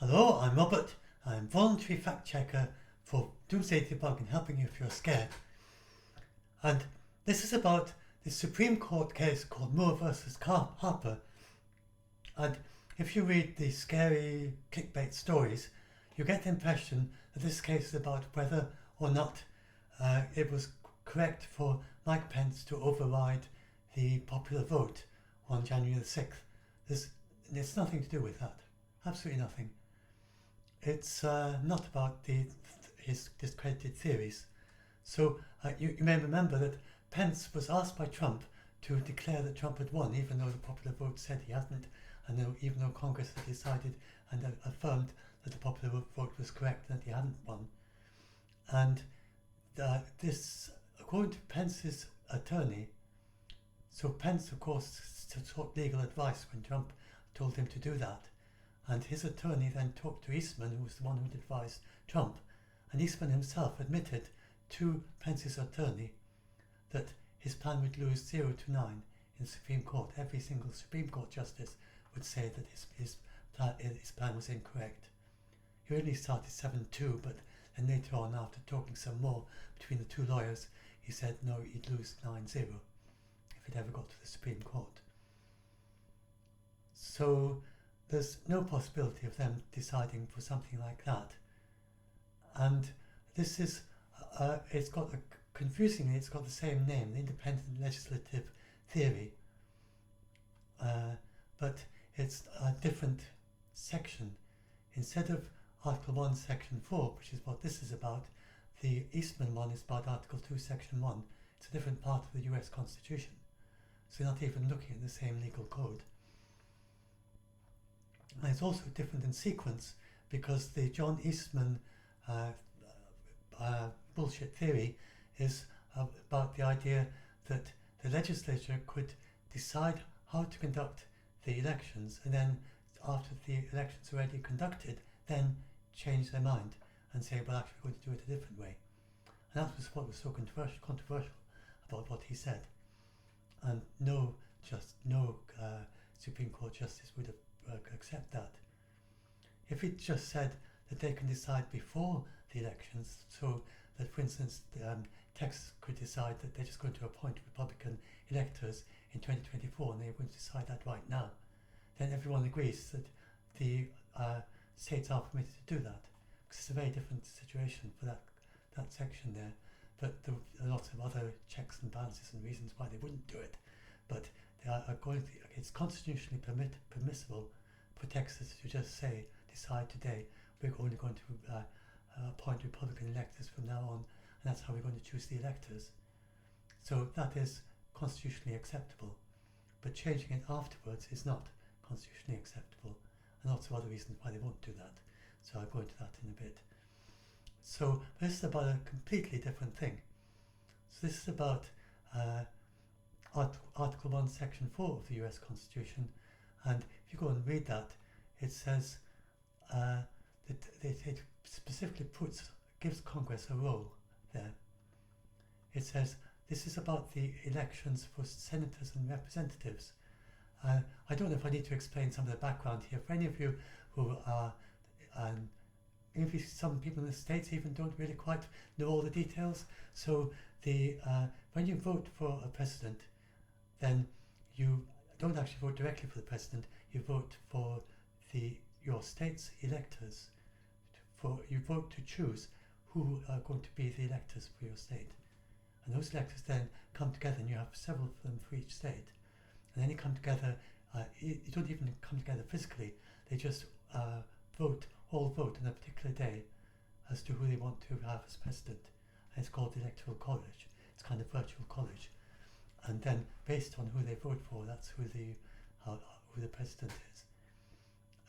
Hello, I'm Robert. I'm voluntary fact checker for Doomsday Debugging, helping you if you're scared. And this is about the Supreme Court case called Moore versus Harper. And if you read the scary clickbait stories, you get the impression that this case is about whether or not it was correct for Mike Pence to override the popular vote on January the 6th. It's nothing to do with that. Absolutely nothing. It's not about his discredited theories. So you may remember that Pence was asked by Trump to declare that Trump had won, even though the popular vote said he hadn't, and even though Congress had decided and affirmed that the popular vote was correct and that he hadn't won. And this, according to Pence's attorney, so Pence, of course, sought legal advice when Trump told him to do that. And his attorney then talked to Eastman, who was the one who had advised Trump. And Eastman himself admitted to Pence's attorney that his plan would lose 0 to 9 in the Supreme Court. Every single Supreme Court justice would say that his plan was incorrect. He originally started 7-2, but then later on, after talking some more between the two lawyers, he said no, he'd lose 9-0 if it ever got to the Supreme Court. So there's no possibility of them deciding for something like that. And this is, confusingly, it's got the same name, the Independent Legislative Theory, but it's a different section. Instead of Article 1, Section 4, which is what this is about, the Eastman one is about Article 2, Section 1. It's a different part of the US Constitution. So you're not even looking at the same legal code. And it's also different in sequence because the John Eastman bullshit theory is about the idea that the legislature could decide how to conduct the elections, and then after the elections are already conducted, then change their mind and say, well, actually we're going to do it a different way. And that was what was so controversial about what he said. And no Supreme Court justice would have accept that. If it just said that they can decide before the elections, so that, for instance, Texas could decide that they're just going to appoint Republican electors in 2024 and they're going to decide that right now, then everyone agrees that the states are permitted to do that. Because it's a very different situation for that section there. But there are lots of other checks and balances and reasons why they wouldn't do it. But they are going to, it's constitutionally permissible for Texas to just decide today, we're only going to appoint Republican electors from now on, and that's how we're going to choose the electors. So that is constitutionally acceptable, but changing it afterwards is not constitutionally acceptable, and lots of other reasons why they won't do that. So I'll go into that in a bit. So this is about a completely different thing. So this is about Article 1, Section 4 of the US Constitution, and if you go and read that, it says that it specifically gives Congress a role there. It says this is about the elections for senators and representatives. I don't know if I need to explain some of the background here. For any of you who are, maybe some people in the States even don't really quite know all the details. So when you vote for a president, then you don't actually vote directly for the president. You vote for your state's electors. You vote to choose who are going to be the electors for your state. And those electors then come together, and you have several of them for each state. And then they come together, you don't even come together physically, they just all vote on a particular day as to who they want to have as president. And it's called the Electoral College. It's kind of virtual college. And then based on who they vote for, that's who the president is.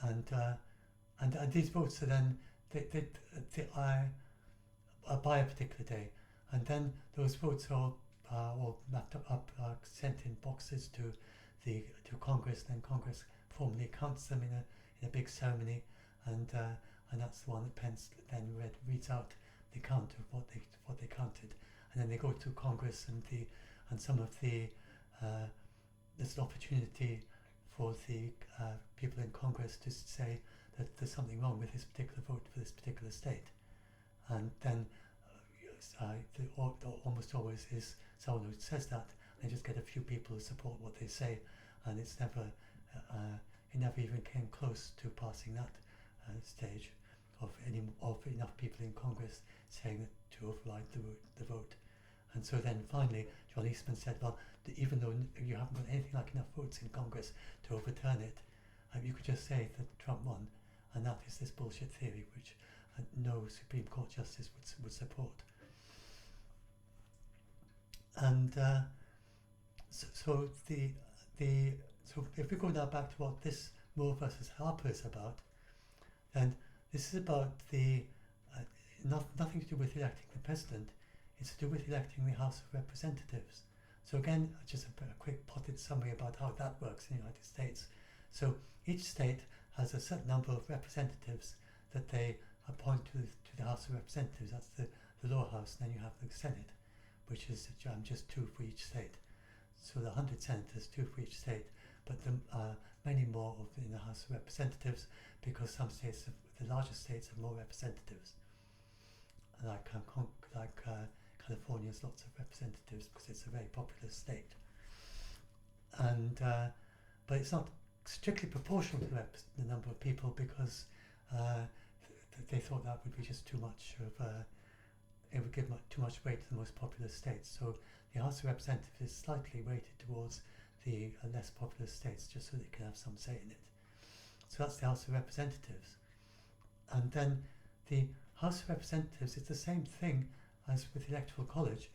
And these votes are then they are by a particular day, and then those votes are all mapped up, sent in boxes to Congress. Then Congress formally counts them in a big ceremony, and that's the one that Pence then reads out the count of what they counted, and then they go to Congress and some of there's an opportunity for the people in Congress to say that there's something wrong with this particular vote for this particular state. And then almost always is someone who says that, and they just get a few people who support what they say, and it never even came close to passing that stage of enough people in Congress saying that to override the vote. And so then finally John Eastman said, well, even though you haven't got anything like enough votes in Congress to overturn it, you could just say that Trump won, and that is this bullshit theory which no Supreme Court justice would support. And so if we go now back to what this Moore versus Harper is about, then this is about nothing to do with electing the president. It's to do with electing the House of Representatives. So again, just a quick potted summary about how that works in the United States. So each state has a certain number of representatives that they appoint to the House of Representatives. That's the lower house. And then you have the Senate, which is just 2 for each state. So the 100 senators, 2 for each state, but many more in the House of Representatives, because some states, the largest states, have more representatives. Like California has lots of representatives because it's a very populous state. And but it's not strictly proportional to the number of people, because they thought that would be just too much of it would give too much weight to the most populous states. So the House of Representatives is slightly weighted towards the less populous states, just so they can have some say in it. So that's the House of Representatives. And then the House of Representatives is the same thing as with the Electoral College.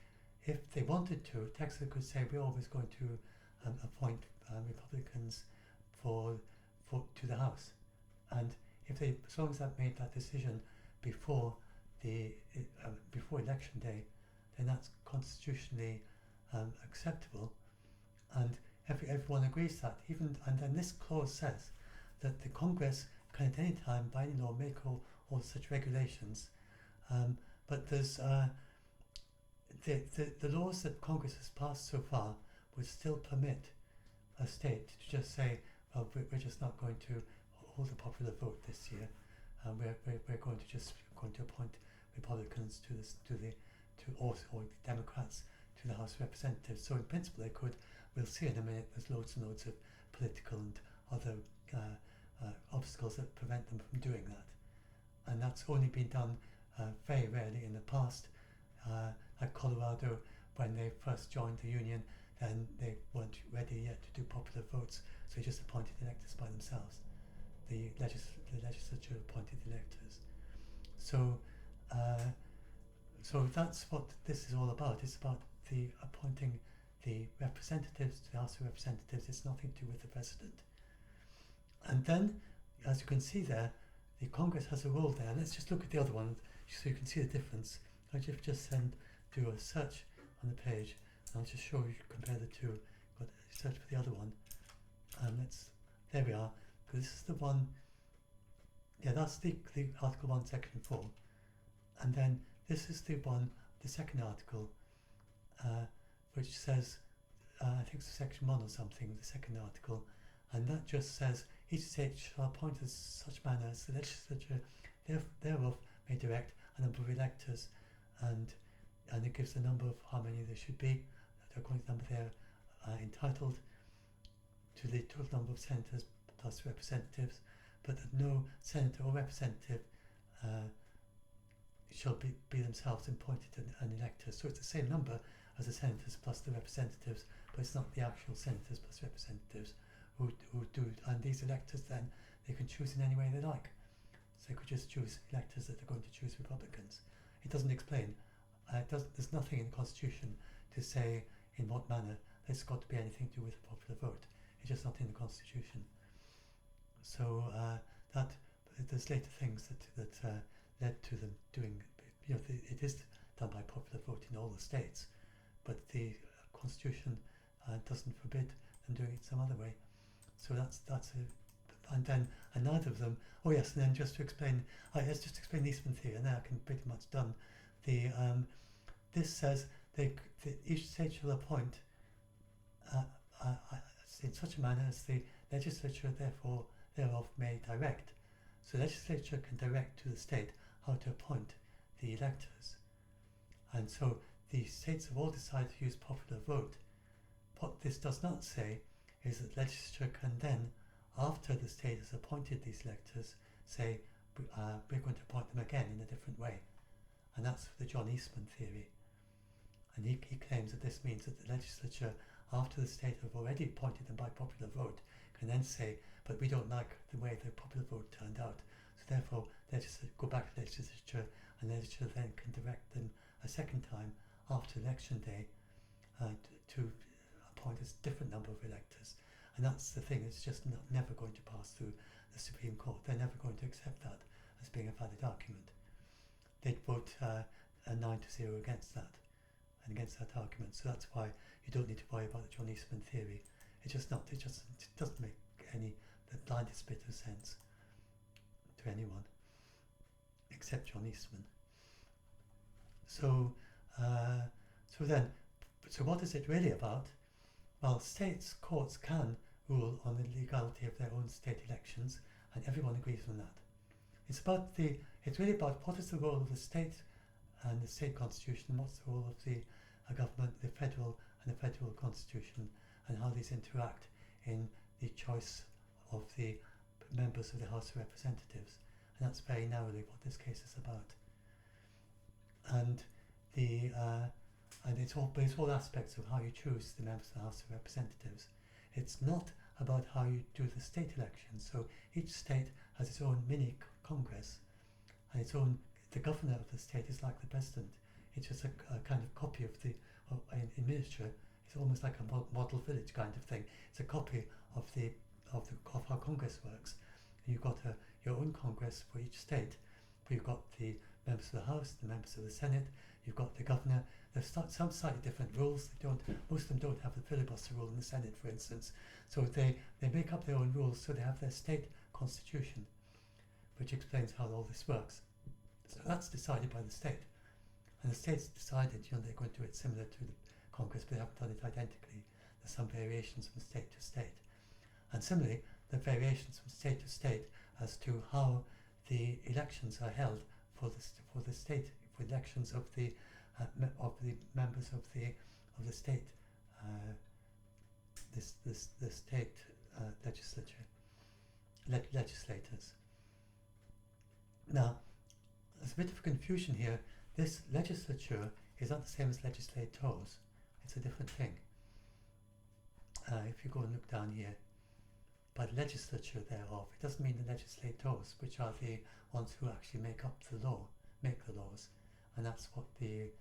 If they wanted to, Texas could say, we're always going to appoint Republicans to the House. And as long as that made that decision before election day, then that's constitutionally acceptable, and everyone agrees that. And then this clause says that the Congress can at any time, by any law, make all such regulations, but there's the laws that Congress has passed so far would still permit a state to just say, well, we're just not going to hold a popular vote this year. We're going to appoint Republicans or Democrats to the House of Representatives. So in principle they could. We'll see in a minute. There's loads and loads of political and other obstacles that prevent them from doing that, and that's only been done very rarely in the past. Like Colorado, when they first joined the Union, then they weren't ready yet to do popular votes, so they just appointed electors by themselves. The legislature appointed electors. So that's what this is all about. It's about the appointing the representatives to the House of Representatives. It's nothing to do with the president. And then, as you can see there, the Congress has a role there. Let's just look at the other one so you can see the difference. I just do a search on the page, and I'll just show you, compare the two. Got search for the other one, and there we are. This is the one. Yeah, that's the Article 1, Section 4, and then this is the second article, which says, I think it's Section 1 or something, the second article, and that just says each state shall appoint as such manner as the legislature thereof may direct a number of electors, and it gives the number of how many there should be, according to the number they're entitled to the total number of senators plus representatives, but that no senator or representative shall be themselves appointed an elector. So it's the same number as the senators plus the representatives, but it's not the actual senators plus representatives who do it. And these electors then, they can choose in any way they like. So they could just choose electors that are going to choose Republicans. It doesn't explain. There's nothing in the Constitution to say in what manner it's got to be anything to do with a popular vote. It's just not in the Constitution. So there's later things that led to them doing. It is done by popular vote in all the states, but the Constitution doesn't forbid them doing it some other way. So that's and neither of them. Oh yes, and then just to explain, let's just explain the Eastman theory, and then I can pretty much done. This says each state shall appoint in such a manner as the legislature thereof may direct. So the legislature can direct to the state how to appoint the electors. And so the states have all decided to use popular vote. What this does not say is that the legislature can then, after the state has appointed these electors, say, we're going to appoint them again in a different way. And that's the John Eastman theory. And he claims that this means that the legislature, after the state have already appointed them by popular vote, can then say, but we don't like the way the popular vote turned out, so therefore let's go back to the legislature, and the legislature then can direct them a second time after election day to appoint a different number of electors. And that's the thing, it's just never going to pass through the Supreme Court. They're never going to accept that as being a valid argument. They'd vote 9-0 against that, and against that argument. So that's why you don't need to worry about the John Eastman theory. It doesn't make the slightest bit of sense to anyone except John Eastman. So what is it really about? Well, states' courts can rule on the legality of their own state elections, and everyone agrees on that. It's really about what is the role of the state and the state constitution, and what's the role of the government, the federal constitution, and how these interact in the choice of the members of the House of Representatives. And that's very narrowly what this case is about. And it's all aspects of how you choose the members of the House of Representatives. It's not about how you do the state elections. So each state has its own mini Congress, and the governor of the state is like the president. It's just a kind of copy of in miniature. It's almost like a model village kind of thing. It's a copy of how Congress works. And you've got your own Congress for each state, where you've got the members of the House, the members of the Senate. You've got the governor. There's some slightly different rules. Most of them don't have the filibuster rule in the Senate, for instance. So they make up their own rules. So they have their state constitution, which explains how all this works. So that's decided by the state. And the state's decided, they're going to do it similar to the Congress, but they haven't done it identically. There's some variations from state to state. And similarly, the variations from state to state as to how the elections are held for the state, for elections of the members of the state, the state legislators. Now, there's a bit of confusion here. This legislature is not the same as legislators. It's a different thing. If you go and look down here, by the legislature thereof, it doesn't mean the legislators, which are the ones who actually make the laws, and that's what the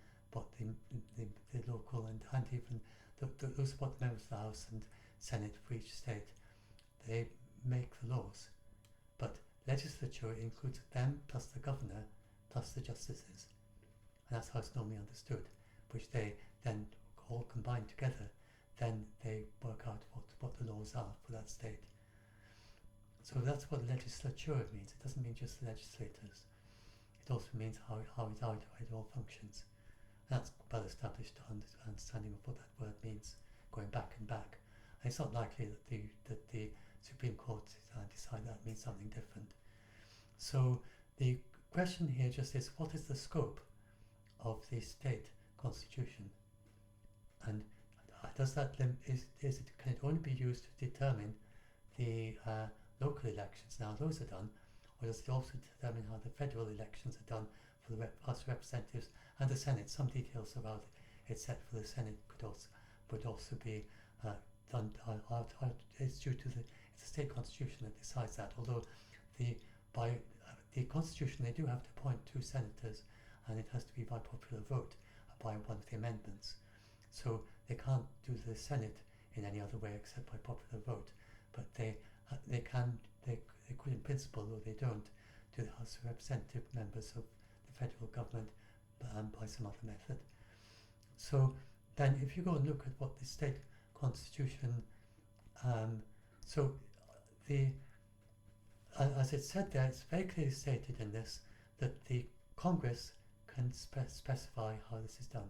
local and even those what the members of the House and Senate for each state, they make the laws. But legislature includes them plus the governor plus the justices, and that's how it's normally understood, which they then all combine together. Then they work out what the laws are for that state. So that's what legislature means. It doesn't mean just the legislators. It also means how it all functions. And that's well established understanding of what that word means, going back and back. And it's not likely that the Supreme Court decide that means something different. So the question here just is, what is the scope of the state constitution? And can it only be used to determine the local elections, now those are done, or does it also determine how the federal elections are done for the House of Representatives and the Senate? Some details about it set for the Senate would also be done. It's due to it's the state constitution that decides that. Although by the constitution they do have to appoint 2 senators, and it has to be by popular vote, by one of the amendments. So they can't do the Senate in any other way except by popular vote. But they could in principle, though they don't, do the House of Representative members of the federal government by some other method. So then if you go and look at what the state constitution, as it said there, it's very clearly stated in this that the Congress can specify how this is done.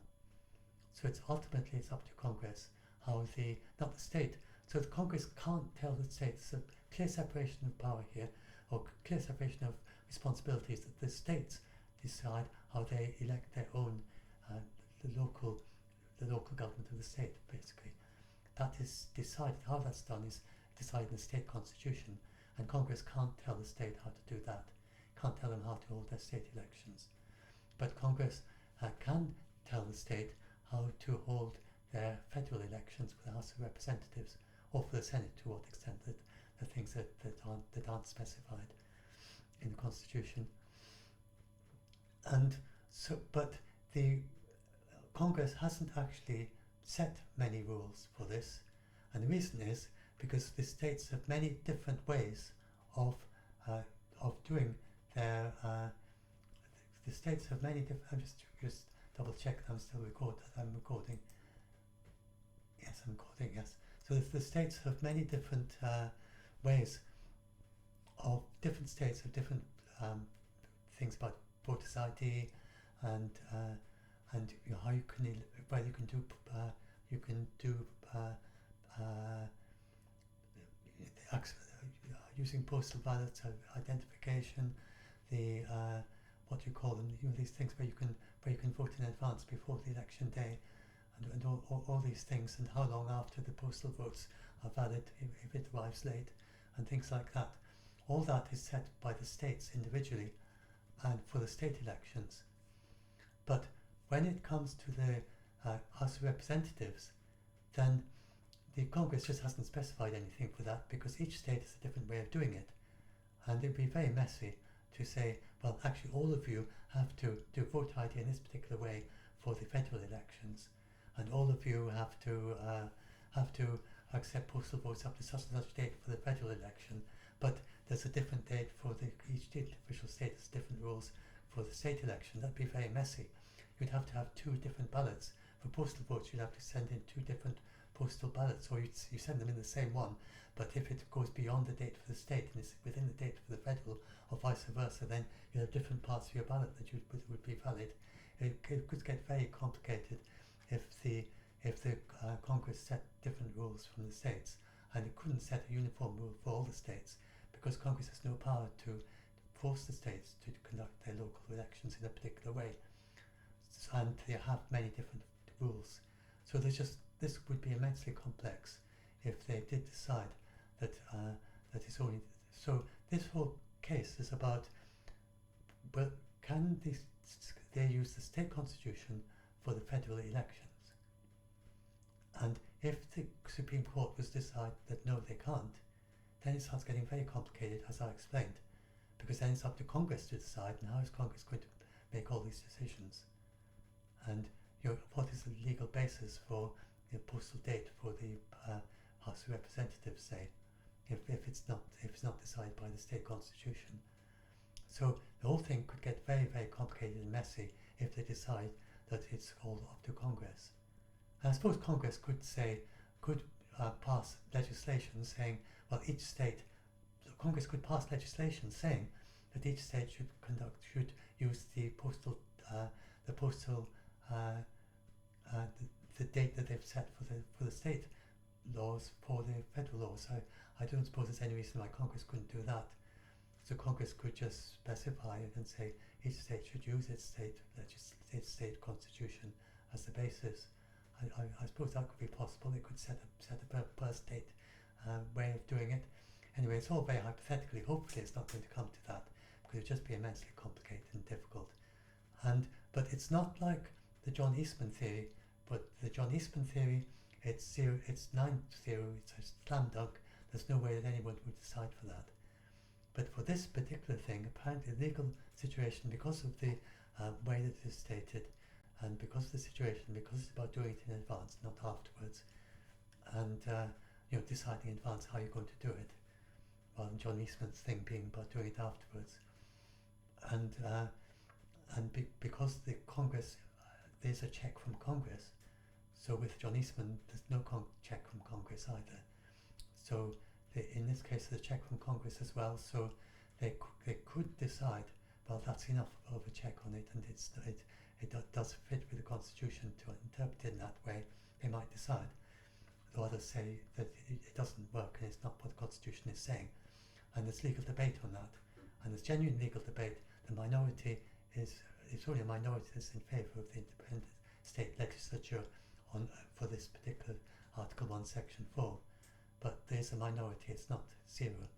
So it's ultimately up to Congress not the state. So the Congress can't tell the states. There's a clear separation of power here, or clear separation of responsibilities, that the states decide how they elect their own the local government of the state, basically. That is decided. How that's done is decided in the state constitution, and Congress can't tell the state how to do that. Can't tell them how to hold their state elections. But Congress can tell the state how to hold their federal elections for the House of Representatives, or for the Senate, to what extent that the things that aren't specified in the Constitution. And so, but the Congress hasn't actually set many rules for this, and the reason is because the states have many different ways of doing their. The states have many different. I'm just double check that I'm still I'm recording. Yes, I'm recording. Yes. So the states have many different ways of different states have different things about voters' ID and you know, how you can whether you can do using postal ballots, identification, the what do you call them? You know, these things where you can vote in advance before the election day, and all these things, and how long after the postal votes are valid if it arrives late, and things like that. All that is set by the states individually, and for the state elections. But when it comes to the House of Representatives, then the Congress just hasn't specified anything for that, because each state has a different way of doing it, and it'd be very messy to say, well, actually all of you have to do vote ID in this particular way for the federal elections, and all of you have to accept postal votes up to such and such date for the federal election, but there's a different date for each official state has different rules for the state election. That'd be very messy. You'd have to have two different ballots. For postal votes, you'd have to send in two different postal ballots, or you send them in the same one, but if it goes beyond the date for the state and it's within the date for the federal, or vice versa, then you have different parts of your ballot that would be valid. It could get very complicated if the Congress set different rules from the states, and it couldn't set a uniform rule for all the states, because Congress has no power to force the states to conduct their local elections in a particular way, and they have many different rules. So this would be immensely complex if they did decide that that is only. So this whole case is about, but can they use the state constitution for the federal elections? And if the Supreme Court was to decide that no, they can't, then it starts getting very complicated, as I explained, because then it's up to Congress to decide, and how is Congress going to make all these decisions? And you know, what is the legal basis for the postal date for the House of Representatives, say, if it's not decided by the state constitution? So the whole thing could get very, very complicated and messy if they decide that it's all up to Congress. And I suppose Congress could pass legislation saying, well, Congress could pass legislation saying that each state should use the date that they've set for the state laws for the federal laws. I don't suppose there's any reason why Congress couldn't do that. So Congress could just specify it and say each state should use its state constitution as the basis. I suppose that could be possible. They could set up per state way of doing it. Anyway, it's all very hypothetically. Hopefully it's not going to come to that, because it would just be immensely complicated and difficult. But it's not like the John Eastman theory. But the John Eastman theory, it's 9-0, it's a slam dunk. There's no way that anyone would decide for that. But for this particular thing, apparently the legal situation, because of the way that it is stated, and because of the situation, because it's about doing it in advance, not afterwards, and deciding in advance how you're going to do it, rather than John Eastman's thing being about doing it afterwards, because the Congress, there's a check from Congress. So with John Eastman, there's no check from Congress either. So in this case, there's a check from Congress as well. So they could decide, well, that's enough of a check on it, and it does fit with the Constitution to interpret it in that way. They might decide. Though others say that it doesn't work and it's not what the Constitution is saying. and there's legal debate on that, and there's genuine legal debate. The minority is it's only a minority that's in favour of the independent state legislature on for this particular Article 1, Section 4, but there's a minority. It's not zero.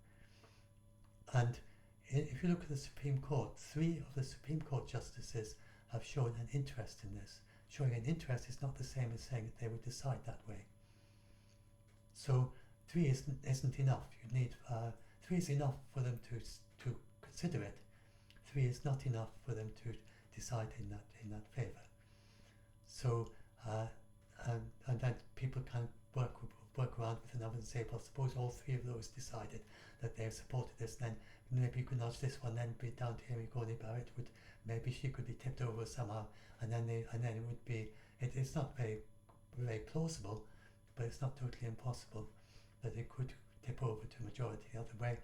And if you look at the Supreme Court, 3 of the Supreme Court justices have shown an interest in this. Showing an interest is not the same as saying that they would decide that way. So 3 isn't enough. You need 3 is enough for them to consider it. 3 is not enough for them to decide in that favour. So and then people can work around with another and say, well, suppose all 3 of those decided that they supported this, then maybe you could nudge this one, then be down to Amy Coney Barrett. Maybe she could be tipped over somehow, and then it would be. It's not very plausible, but it's not totally impossible that it could tip over to majority the other way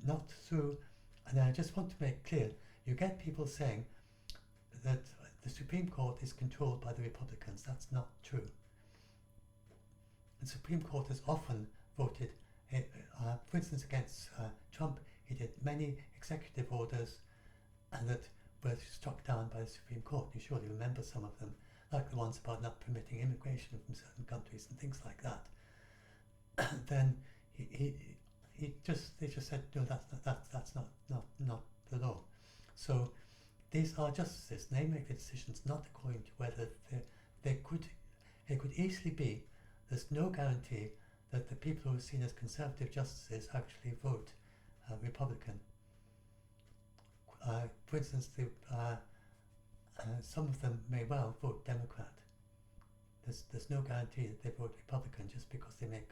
not through. And I just want to make clear, you get people saying that the Supreme Court is controlled by the Republicans. That's not true. The Supreme Court has often voted, for instance, against Trump. He did many executive orders and that were struck down by the Supreme Court. You surely remember some of them, like the ones about not permitting immigration from certain countries and things like that. Then they just said, no, that's not the law. So these are justices, and they make the decisions not according to whether it could easily be. There's no guarantee that the people who are seen as conservative justices actually vote Republican. For instance, some of them may well vote Democrat. There's no guarantee that they vote Republican just because they make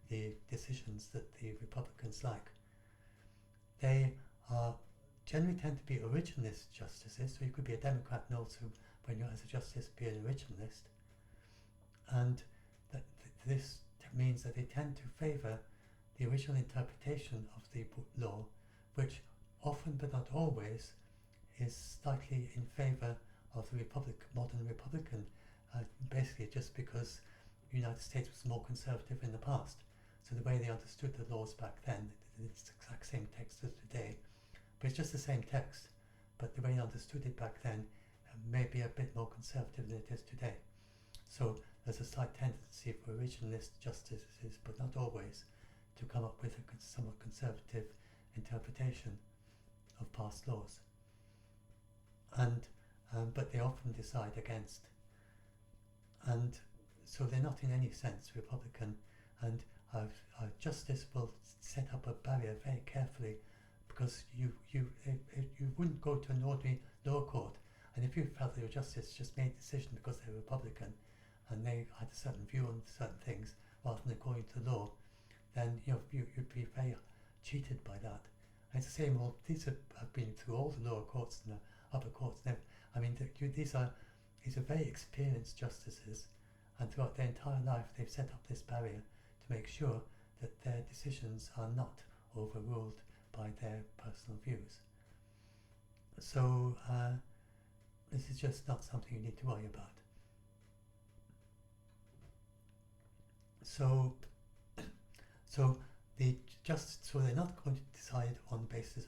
the decisions that the Republicans like. They generally tend to be originalist justices, so you could be a Democrat and also, when you're as a justice, be an originalist. And this means that they tend to favour the original interpretation of the law, which often but not always is slightly in favour of the modern Republican, basically just because the United States was more conservative in the past. So the way they understood the laws back then, it's the exact same text as today, but it's just the same text, but the way they understood it back then may be a bit more conservative than it is today. So there's a slight tendency for originalist justices, but not always, to come up with a somewhat conservative interpretation of past laws. And but they often decide against. And so they're not in any sense Republican, and justice will set up a barrier very carefully, because you wouldn't go to an ordinary lower court, and if you felt that your justice just made a decision because they're Republican and they had a certain view on certain things rather than according to law, then you'd be very cheated by that. And it's the same. Well, these have been through all the lower courts and the upper courts. These are very experienced justices, and throughout their entire life they've set up this barrier to make sure that their decisions are not overruled by their personal views. So this is just not something you need to worry about. So they're not going to decide on the basis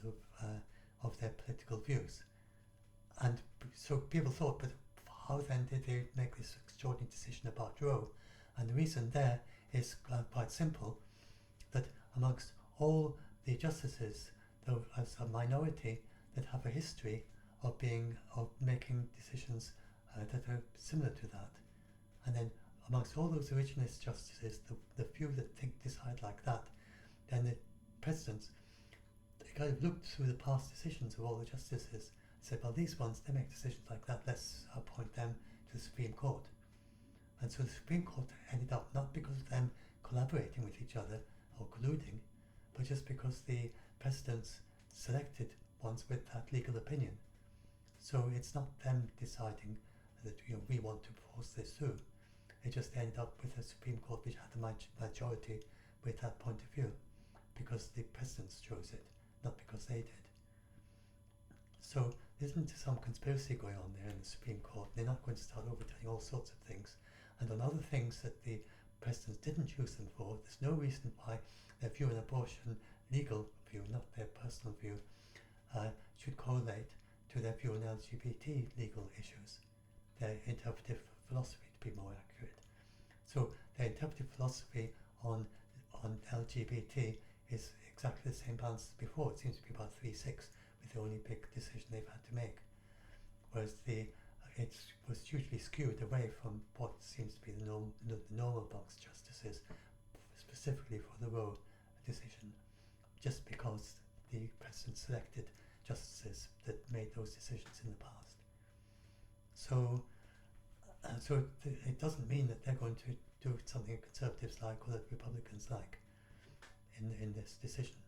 of their political views. And so people thought, but how then did they make this extraordinary decision about Roe? And the reason there is quite simple, that amongst all the justices, there is a minority that have a history of making decisions that are similar to that. And then amongst all those originalist justices, the few that decide like that, then the presidents, they kind of looked through the past decisions of all the justices and said, well, these ones, they make decisions like that, let's appoint them to the Supreme Court. And so the Supreme Court ended up not because of them collaborating with each other or colluding, but just because the presidents selected ones with that legal opinion. So it's not them deciding that we want to force this through. It just ended up with a Supreme Court which had a majority with that point of view, because the presidents chose it, not because they did. So there isn't some conspiracy going on there in the Supreme Court. They're not going to start overturning all sorts of things. And on other things that the presidents didn't choose them for, there's no reason why their view on abortion legal view, not their personal view, should correlate to their view on LGBT legal issues, their interpretive philosophy to be more accurate. So their interpretive philosophy on LGBT is exactly the same balance as before. It seems to be about 3-6, with the only big decision they've had to make. Whereas it was hugely skewed away from what seems to be the normal amongst justices, specifically for the Roe decision, just because the President selected justices that made those decisions in the past. So it doesn't mean that they're going to do something that Conservatives like or that Republicans like in this decision.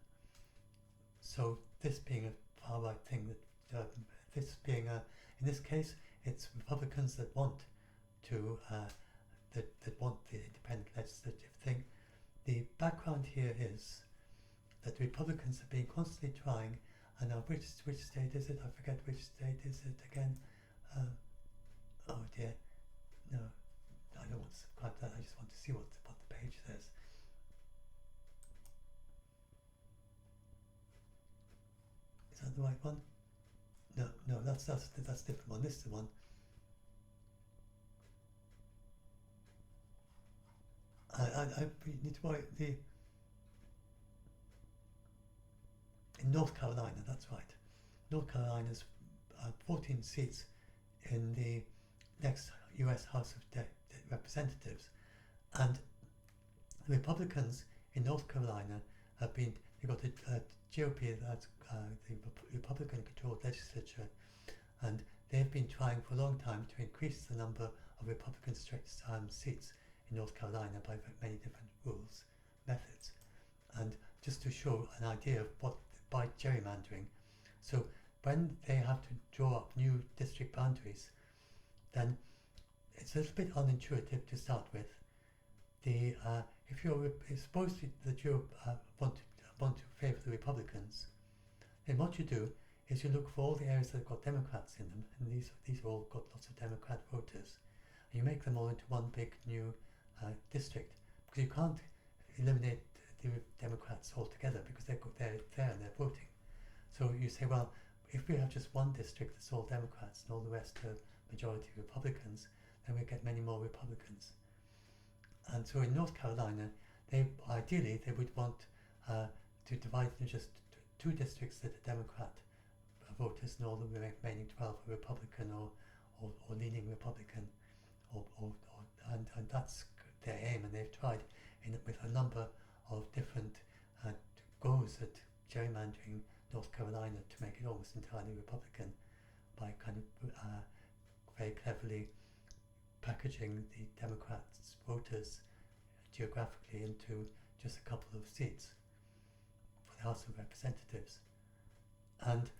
So this being a far right thing, in this case, it's Republicans that want to that want the independent legislative thing. The background here is that the Republicans have been constantly trying, and now which state is it? I forget which state is it again. Oh dear, no, I don't want to subscribe to that. I just want to see what the page says. Is that the right one? No, that's a different one. This is the one. I need to worry in North Carolina. That's right. North Carolina's 14 seats in the next U.S. House of Representatives, and the Republicans in North Carolina they've got a GOP, that's the Republican-controlled legislature, and they've been trying for a long time to increase the number of Republican seats in North Carolina by many different methods, and just to show an idea of what by gerrymandering. So when they have to draw up new district boundaries, then it's a little bit unintuitive to start with. If you're supposed that you want to favour the Republicans, then what you do is you look for all the areas that have got Democrats in them, and these have all got lots of Democrat voters, and you make them all into one big new district, because you can't eliminate the Democrats altogether because they're there and they're voting. So you say, well, if we have just one district that's all Democrats and all the rest are majority Republicans, then we get many more Republicans. And so in North Carolina, ideally they would want to divide into just two districts that are Democrat voters and all the remaining 12 are Republican or leaning Republican, and that's their aim. And they've tried with a number of different goes at gerrymandering North Carolina to make it almost entirely Republican by kind of very cleverly packaging the Democrats' voters geographically into just a couple of seats for the House of Representatives, and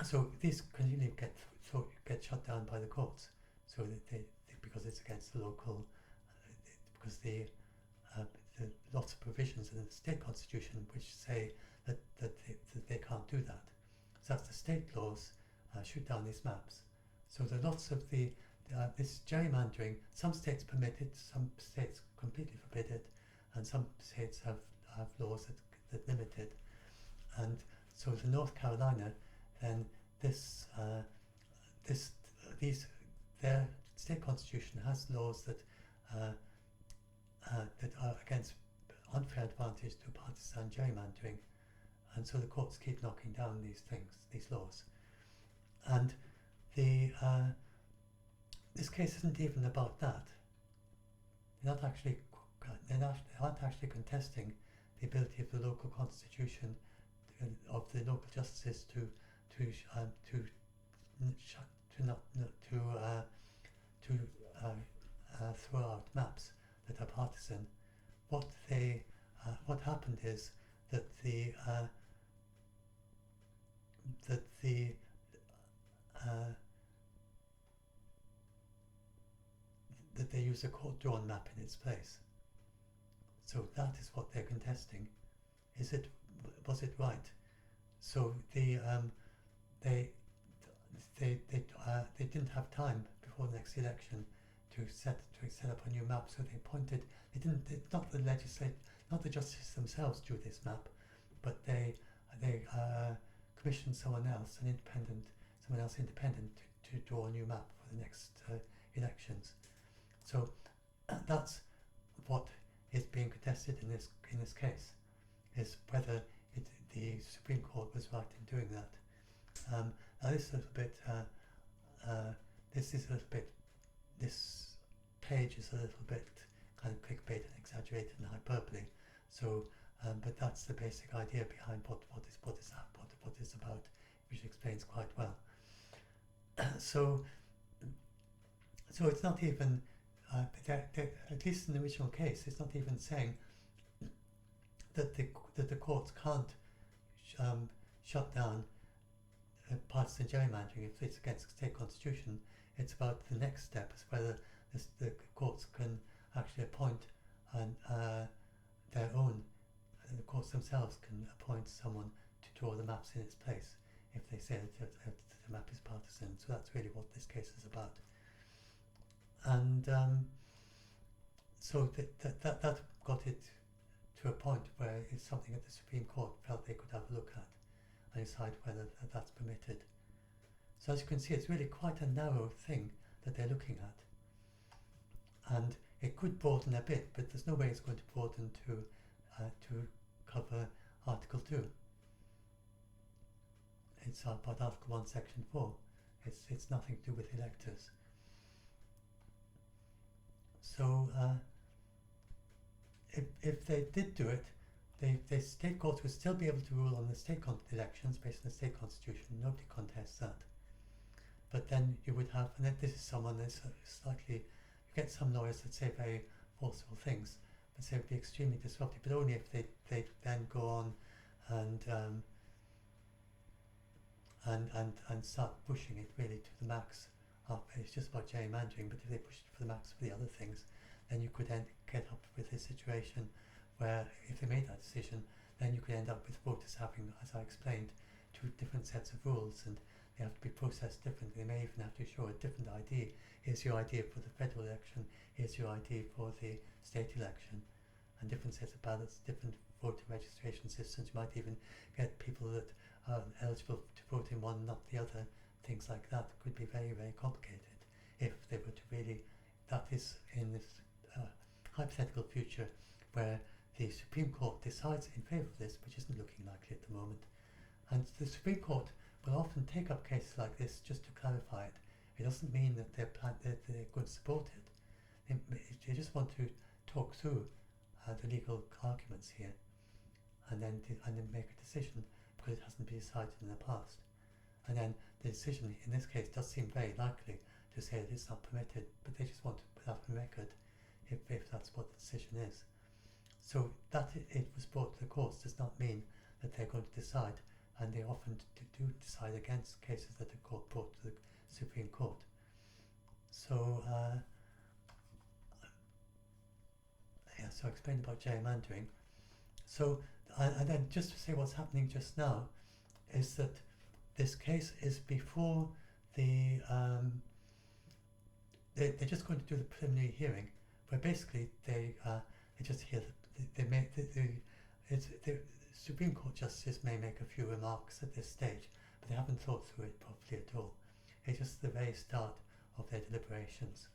so these continually get shut down by the courts. So they because it's against the local, because the lots of provisions in the state constitution which say that they can't do that. So that's the state laws shoot down these maps. So there are lots of this gerrymandering. Some states permit it, some states completely forbid it, and some states have laws that limit it. And so in North Carolina, then their state constitution has laws that are against unfair advantage to partisan gerrymandering, and so the courts keep knocking down these laws. And this case isn't even about that. They aren't actually contesting the ability of the local constitution of the local justices to throw out maps that are partisan. What happened is that that they use a court-drawn map in its place. So that is what they're contesting. Was it right? So they didn't have time before the next election to set up a new map. So not the justices themselves drew this map, but they commissioned someone else independent to draw a new map for the next elections. So that's what is being contested in this case, is whether the Supreme Court was right in doing that. Now this page is a little bit kind of clickbait and exaggerated and hyperbole. So, but that's the basic idea behind what is about, which explains quite well. So it's not even, at least in the original case, it's not even saying that the courts can't shut down partisan gerrymandering if it's against the state constitution. It's about the next step, is whether the courts can actually appoint their own, the courts themselves can appoint someone to draw the maps in its place if they say that the map is partisan. So that's really what this case is about. And so that got it to a point where it's something that the Supreme Court felt they could have a look at and decide whether that's permitted. So as you can see, it's really quite a narrow thing that they're looking at, and it could broaden a bit, but there's no way it's going to broaden to cover Article 2. It's about Article 1, Section 4. It's nothing to do with electors. So if they did do it, the state courts would still be able to rule on the state elections based on the state constitution. Nobody contests that. But then you would have, and this is someone that's slightly, you get some lawyers that say very forceful things, but say it would be extremely disruptive, but only if they then go on and start pushing it really to the max. It's just about gerrymandering, but if they push it for the max for the other things, then you could get up with a situation where if they made that decision, then you could end up with voters having, as I explained, two different sets of rules, and they have to be processed differently. They may even have to show a different ID. Here's your ID for the federal election, here's your ID for the state election, and different sets of ballots, different voter registration systems. You might even get people that are eligible to vote in one, not the other. Things like that could be very, very complicated if they were to really, that is in this hypothetical future where the Supreme Court decides in favour of this, which isn't looking likely at the moment. And the Supreme Court will often take up cases like this just to clarify it. It doesn't mean that they're going to support it. They just want to talk through the legal arguments here, and then make a decision, because it hasn't been decided in the past. And then the decision in this case does seem very likely to say that it's not permitted, but they just want to put that on record if that's what the decision is. So that it was brought to the courts does not mean that they're going to decide, and they often do decide against cases that the court brought to the Supreme Court. So so I explained about gerrymandering. So and then just to say what's happening just now is that this case is before the they're just going to do the preliminary hearing, where basically they just hear that the Supreme Court justices may make a few remarks at this stage, but they haven't thought through it properly at all. It's just the very start of their deliberations.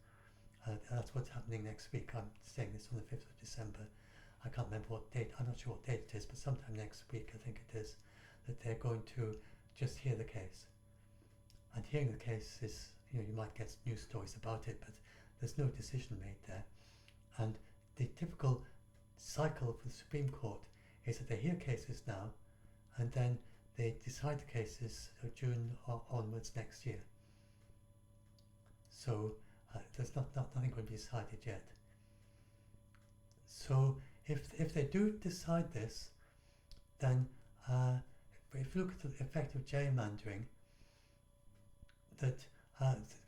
That's what's happening next week. I'm saying this on the 5th of December. I can't remember what date, I'm not sure what date it is, but sometime next week I think it is, that they're going to just hear the case. And hearing the case is, you might get news stories about it, but there's no decision made there. And the typical cycle for the Supreme Court is that they hear cases now, and then they decide the cases June onwards next year. So there's nothing going to be decided yet. So if they do decide this, then if you look at the effect of gerrymandering, that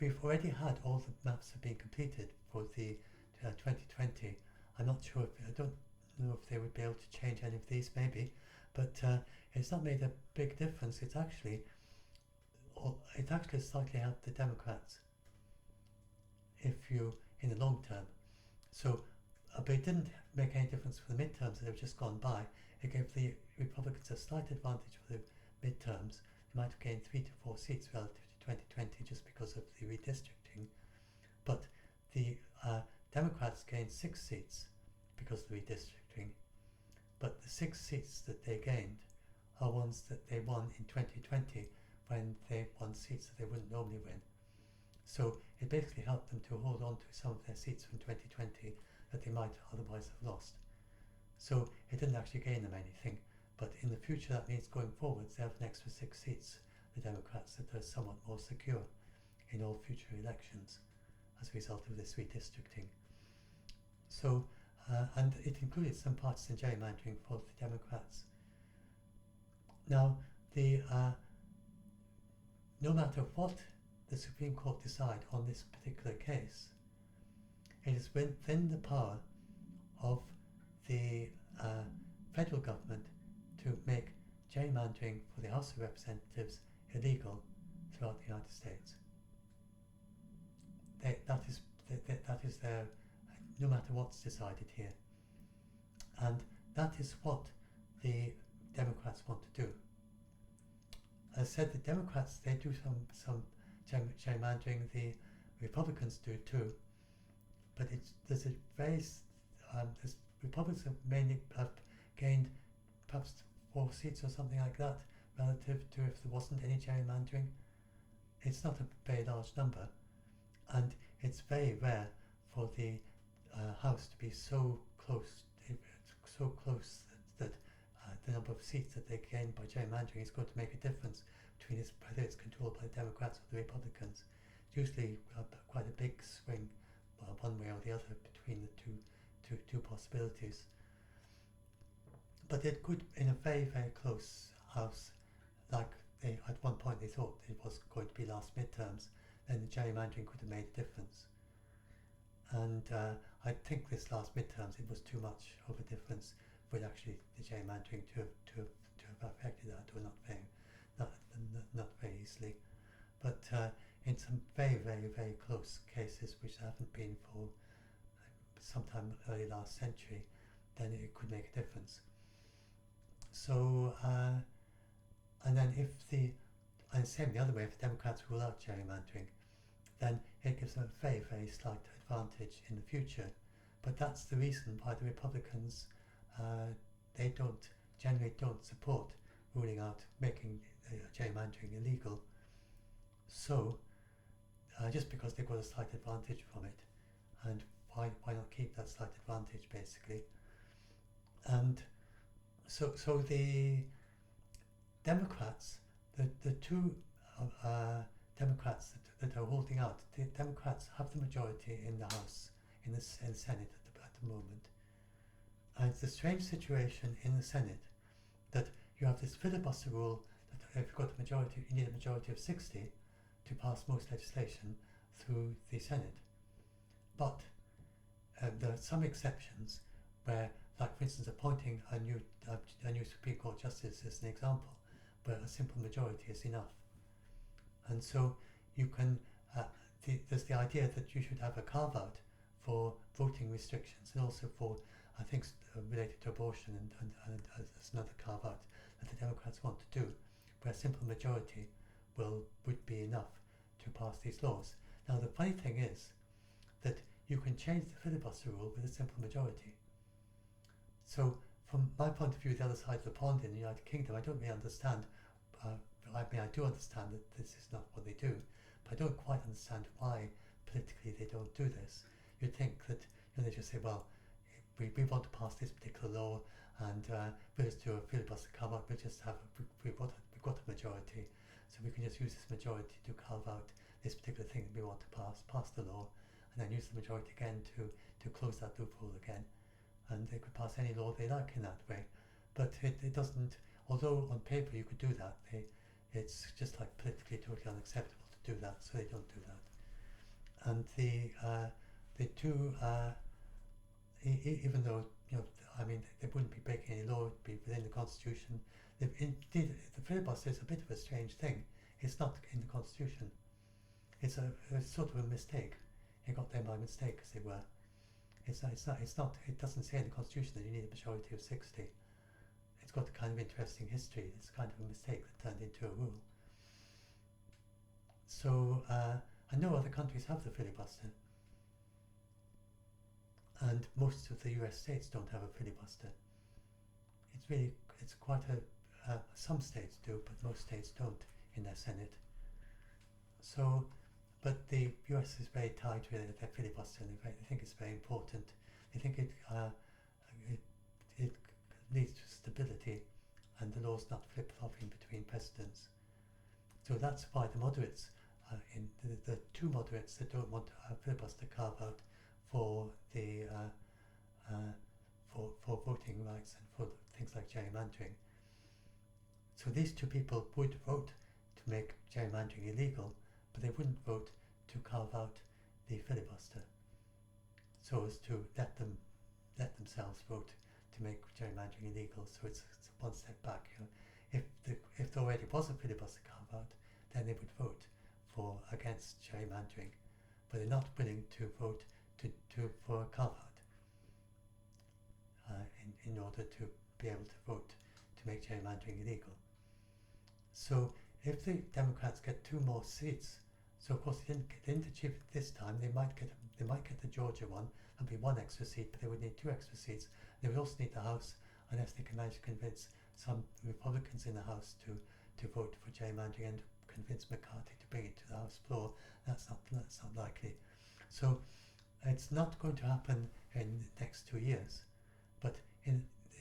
we've already had all the maps have been completed for the 2020. I'm not sure I don't know if they would be able to change any of these, maybe, but it's not made a big difference. It actually slightly helped the Democrats in the long term. So but it didn't make any difference for the midterms that have just gone by. It gave the Republicans a slight advantage for the midterms. They might have gained 3 to 4 seats relative to 2020 just because of the redistricting, but the Democrats gained 6 seats because of the redistricting. But the 6 seats that they gained are ones that they won in 2020 when they won seats that they wouldn't normally win. So it basically helped them to hold on to some of their seats from 2020 that they might otherwise have lost. So it didn't actually gain them anything, but in the future that means going forwards they have an extra 6 seats, the Democrats, that are somewhat more secure in all future elections as a result of this redistricting. So, and it included some partisan gerrymandering for the Democrats. Now, no matter what the Supreme Court decide on this particular case, it is within the power of the federal government to make gerrymandering for the House of Representatives illegal throughout the United States. That is their, no matter what's decided here. And that is what the Democrats want to do. As I said, the Democrats, they do some gerrymandering, the Republicans do too, but there's a very, Republicans have gained perhaps 4 seats or something like that relative to if there wasn't any gerrymandering. It's not a very large number, and it's very rare for the House to be so close that the number of seats that they gain by gerrymandering is going to make a difference between whether it's controlled by the Democrats or the Republicans. It's usually quite a big swing one way or the other between the two possibilities. But it could, in a very, very close House, like at one point they thought it was going to be last midterms, then the gerrymandering could have made a difference. And I think this last midterms it was too much of a difference for actually the gerrymandering to have affected that, or not very easily. But in some very, very, very close cases, which haven't been for sometime early last century, then it could make a difference. So, and then and same the other way, if the Democrats rule out gerrymandering, then it gives them a very, very slight advantage in the future. But that's the reason why the Republicans, they generally don't support ruling out, making gerrymandering illegal. So, just because they've got a slight advantage from it, and why not keep that slight advantage, basically? And so the Democrats, the two Democrats that are holding out, the Democrats have the majority in the House, in the Senate at the moment. And it's a strange situation in the Senate that you have this filibuster rule that if you've got a majority, you need a majority of 60 to pass most legislation through the Senate. But there are some exceptions where, like for instance, appointing a new Supreme Court justice is an example, where a simple majority is enough. And so you can, there's the idea that you should have a carve-out for voting restrictions, and also for, I think, related to abortion, and there's another carve-out that the Democrats want to do, where a simple majority would be enough to pass these laws. Now the funny thing is that you can change the filibuster rule with a simple majority. So from my point of view, the other side of the pond in the United Kingdom, I don't really understand. I do understand that this is not what they do, but I don't quite understand why politically they don't do this. You'd think that they just say, well, we want to pass this particular law, and we'll just do a filibuster carve out. We've got a majority, so we can just use this majority to carve out this particular thing that we want to pass the law, and then use the majority again to close that loophole again, and they could pass any law they like in that way. But it doesn't. Although on paper you could do that, it's just like politically totally unacceptable to do that, so they don't do that. And the two, even though they wouldn't be breaking any law, it would be within the Constitution. Indeed, the filibuster is a bit of a strange thing. It's not in the Constitution. It's sort of a mistake. It got there by mistake, as it were. It's not. It doesn't say in the Constitution that you need a majority of 60. it's got a kind of interesting history. It's kind of a mistake that turned into a rule. So, and no other countries have the filibuster. And most of the US states don't have a filibuster. It's quite some states do, but most states don't in their Senate. So, but the US is very tight with their filibuster, and they think it's very important. They think it leads to stability, and the law's not flip-flopping between presidents. So that's why the moderates, in the two moderates that don't want a filibuster carve out for the for voting rights and for things like gerrymandering. So these two people would vote to make gerrymandering illegal, but they wouldn't vote to carve out the filibuster, so as to let themselves vote to make gerrymandering illegal. So it's one step back. If there already was a filibuster carve out, then they would vote against gerrymandering, but they're not willing to vote for a carve out in order to be able to vote to make gerrymandering illegal. So if the Democrats get 2 more seats, so of course they didn't achieve it this time. They might get the Georgia one and be 1 extra seat, but they would need 2 extra seats. They would also need the House, unless they can manage to convince some Republicans in the House to vote for gerrymandering and convince McCarthy to bring it to the House floor. That's not likely. So it's not going to happen in the next 2 years, but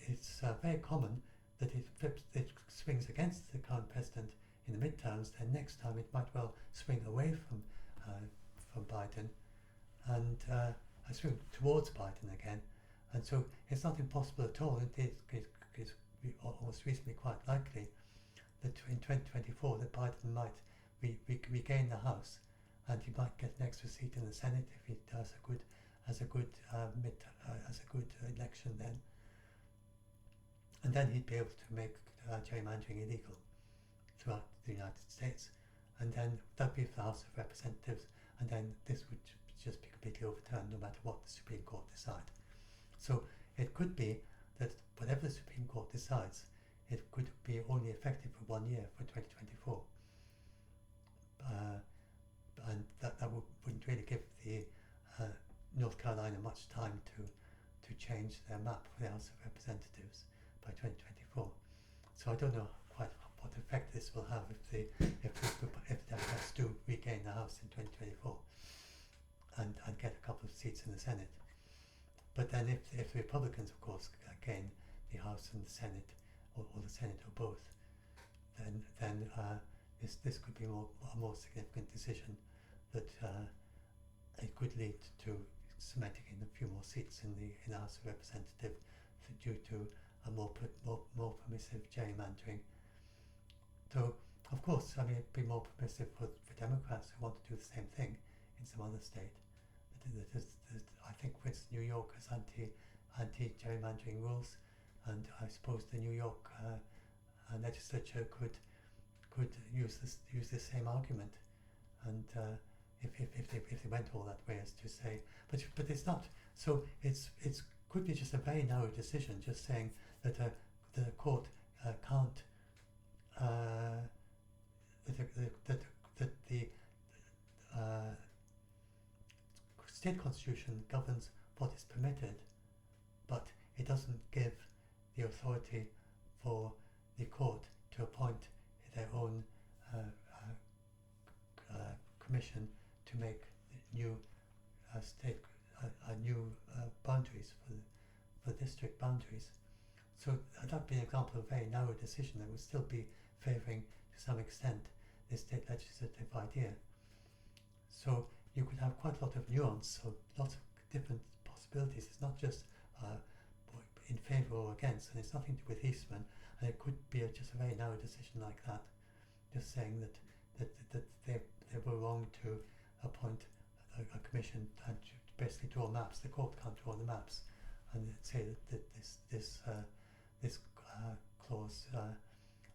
it's very common that it swings against the current president in the midterms. Then next time it might well swing away from Biden and swing towards Biden again. And so it's not impossible at all. It's almost reasonably quite likely that in 2024 that Biden might regain the House, and he might get an extra seat in the Senate if he does a good election then. And then he'd be able to make gerrymandering illegal throughout the United States. And then that'd be for the House of Representatives, and then this would just be completely overturned no matter what the Supreme Court decide. So it could be that whatever the Supreme Court decides, it could be only effective for 1 year, for 2024. And that wouldn't really give the North Carolina much time to change their map for the House of Representatives by 2024. So I don't know quite what effect this will have if the Democrats do regain the House in 2024 and get a couple of seats in the Senate. But then if the Republicans, of course, gain the House and the Senate, or the Senate or both, then this could be a more significant decision that it could lead to cementing in a few more seats in the House of Representatives due to a more permissive gerrymandering. So, of course, I mean, it'd be more permissive for Democrats who want to do the same thing in some other state. I think, for instance, New York has anti-gerrymandering rules, and I suppose the New York legislature could use the same argument, and if they went all that way as to say, but it's not. So it could be just a very narrow decision, just saying that the court can't that the state constitution governs what is permitted, but it doesn't give the authority for the court to appoint their own commission to make new new boundaries for district boundaries. So that'd be an example of a very narrow decision that would still be favouring to some extent the state legislative idea. So you could have quite a lot of nuance, so lots of different possibilities. It's not just in favour or against, and it's nothing to do with Eastman, and it could be just a very narrow decision like that, just saying that they were wrong to appoint a commission and to basically draw maps. The court can't draw the maps, and say that this clause,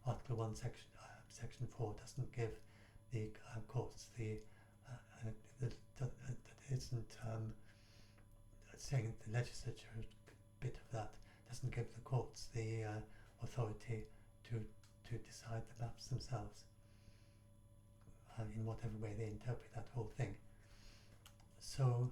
Article 1, Section 4, doesn't give the courts that isn't saying that the legislature bit of that doesn't give the courts the authority to decide the maps themselves, in whatever way they interpret that whole thing. So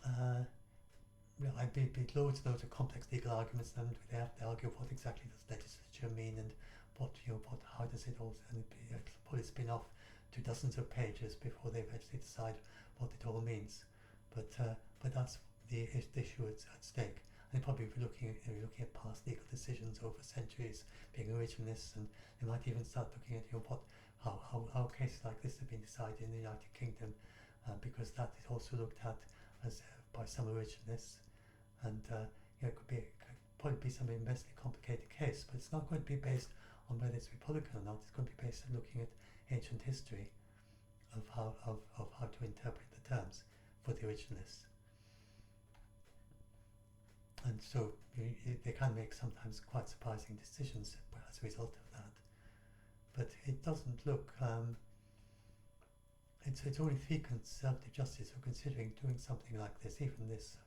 I beat loads and loads of complex legal arguments, and they have to argue what exactly does legislature mean, and how does it all, and pull its spin off to dozens of pages before they eventually decide what it all means. But that's the issue at stake. And they'll probably be looking at past legal decisions over centuries being originalists, and they might even start looking at how cases like this have been decided in the United Kingdom, because that is also looked at as by some originalists, and it could probably be some immensely complicated case, but it's not going to be based on whether it's Republican or not. It's going to be based on looking at ancient history of how to interpret the terms for the originalists. And so they can make sometimes quite surprising decisions as a result of that. But it doesn't look, it's only 3 Conservative justices who are considering doing something like this, even this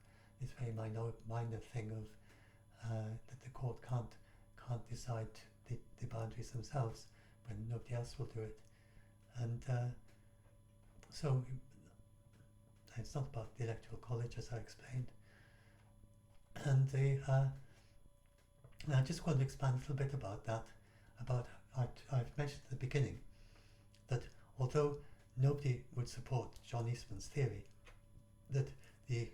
very minor thing of that the court can't decide the boundaries themselves when nobody else will do it. And so it's not about the Electoral College, as I explained. And I just want to expand a little bit about that. I've mentioned at the beginning that although nobody would support John Eastman's theory that the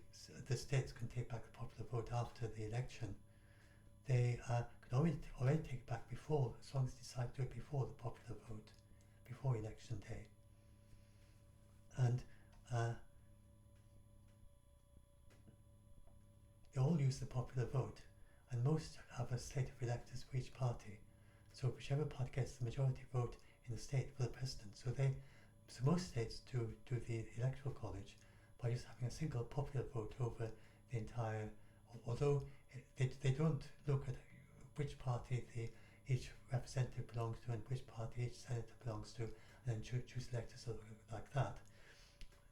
states can take back the popular vote after the election, they could already take it back before, as long as they decide to do it before the popular vote, before election day. And they all use the popular vote, and most have a slate of electors for each party. So whichever party gets the majority vote in the state for the president. So most states do the electoral college by just having a single popular vote over the entire. Although they don't look at which party each representative belongs to and which party each senator belongs to, and then choose electors like that.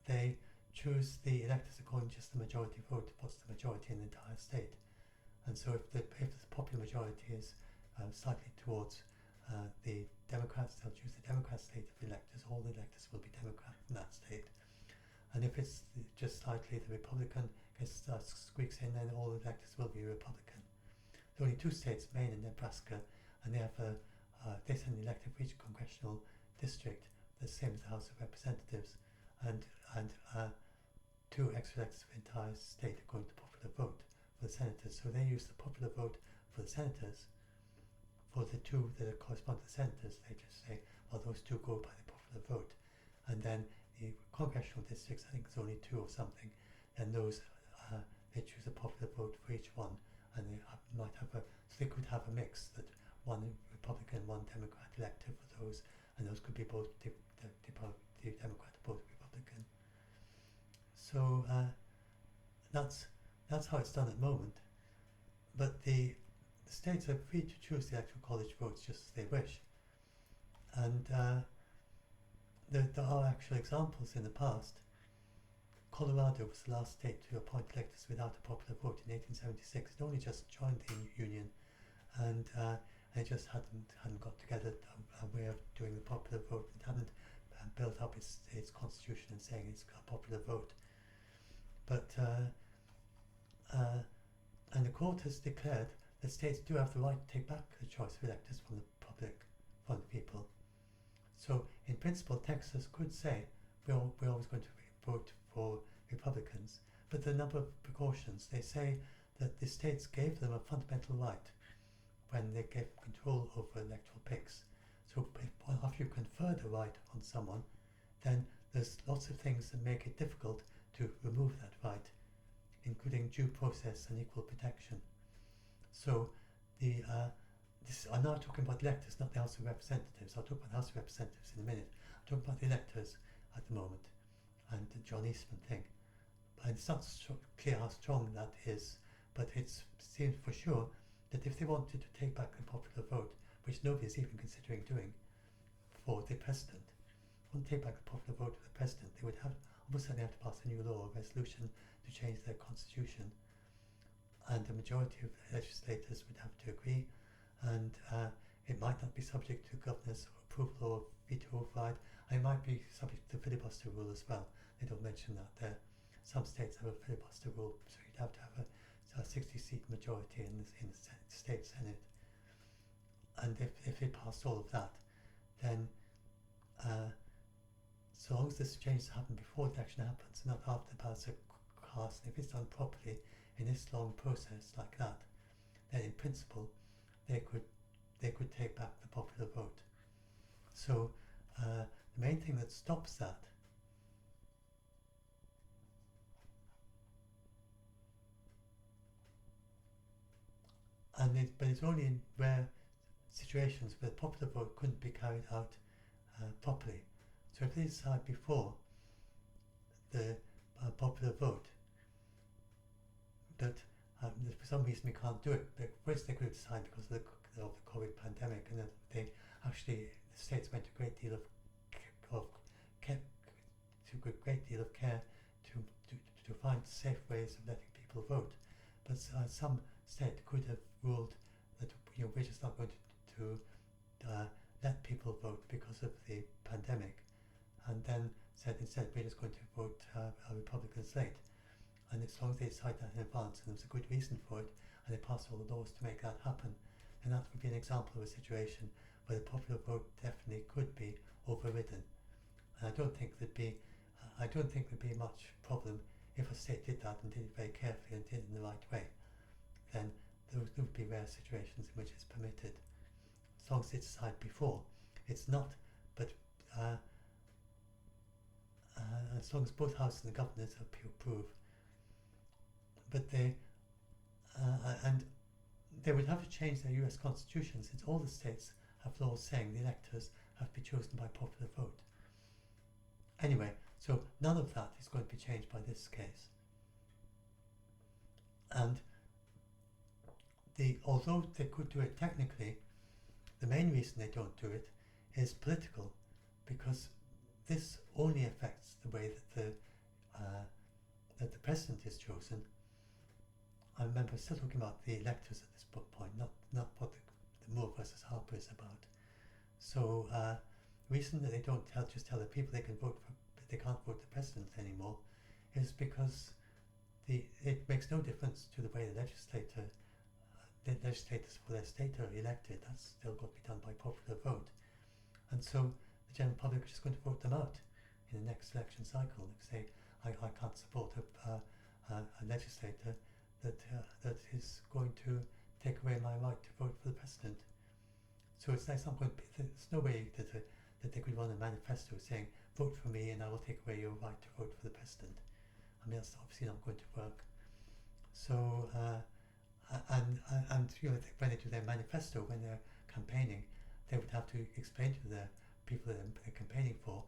They choose the electors according to just the majority vote, what's the majority in the entire state. And so if the popular majority is slightly towards the Democrats, they'll choose the Democrat slate of electors. All the electors will be Democrat in that state. And if it's just slightly the Republican squeaks in, then all the electors will be Republican. There are only 2 states, Maine and Nebraska, and they have they send an elector for each congressional district, the same as the House of Representatives, and 2 extra electors for the entire state according to popular vote for the senators. So they use the popular vote for the senators. For the 2 that correspond to the senators, they just say, well, those 2 go by the popular vote. And then the congressional districts, I think there's only 2 or something, and those they choose a popular vote for each one, and they might have so they could have a mix that 1 Republican, 1 Democrat elector for those, and those could be both the Democrat or both Republican. So that's how it's done at the moment. But the states are free to choose the electoral college votes just as they wish, and there are actual examples in the past. Colorado was the last state to appoint electors without a popular vote in 1876. It only just joined the Union, and it just hadn't got together a way of doing the popular vote. It hadn't built up its constitution and saying it's a popular vote. But and the court has declared that states do have the right to take back the choice of electors from the public, from the people. So in principle, Texas could say we're always going to vote for Republicans, but there are a number of precautions. They say that the states gave them a fundamental right when they gave control over electoral picks. So after you confer the right on someone, then there's lots of things that make it difficult to remove that right, including due process and equal protection. So I'm now talking about electors, not the House of Representatives. I'll talk about the House of Representatives in a minute. I'm talking about the electors at the moment and the John Eastman thing. And it's not clear how strong that is, but it seems for sure that if they wanted to take back the popular vote, which nobody is even considering doing, for the president, want to take back the popular vote for the president, they would almost certainly have to pass a new law or resolution to change their constitution. and the majority of legislators would have to agree, and it might not be subject to governor's approval or veto override, and it might be subject to the filibuster rule as well. They don't mention that there. Some states have a filibuster rule, so you'd have to have a 60-seat majority in the state senate. And if it passed all of that, then so long as this change happened before the election happens, not after the ballots are cast, and if it's done properly in this long process like that, then in principle they could take back the popular vote. So the main thing that stops that but it's only in rare situations where the popular vote couldn't be carried out properly. So if they decide before the popular vote that for some reason we can't do it, but first they could have decided because of the COVID pandemic, and that the states went to a great deal of care to find safe ways of letting people vote. But some state could have ruled that we're just not going to let people vote because of the pandemic, and then said instead we're just going to vote Republicans late. And as long as they decide that in advance, and there's a good reason for it, and they pass all the laws to make that happen, then that would be an example of a situation where the popular vote definitely could be overridden. And I don't think there'd be much problem if a state did that and did it very carefully and did it in the right way. Then there would be rare situations in which it's permitted, as long as it's decided before. It's not, but as long as both houses and the governors approve. But they would have to change their US constitution, since all the states have laws saying the electors have to be chosen by popular vote. Anyway, so none of that is going to be changed by this case. And although they could do it technically, the main reason they don't do it is political, because this only affects the way that the president is chosen. I remember still talking about the electors at this point, not what the Moore versus Harper is about. So the reason that they don't just tell the people they can't vote the president anymore is because it makes no difference to the way the legislators for their state are elected. That's still got to be done by popular vote, and so the general public is just going to vote them out in the next election cycle. They say, I can't support a legislator that is going to take away my right to vote for the president. So it's not going to be, there's no way that they could run a manifesto saying, vote for me and I will take away your right to vote for the president. I mean, that's obviously not going to work. So and when they do their manifesto, when they're campaigning, they would have to explain to the people that they're campaigning for,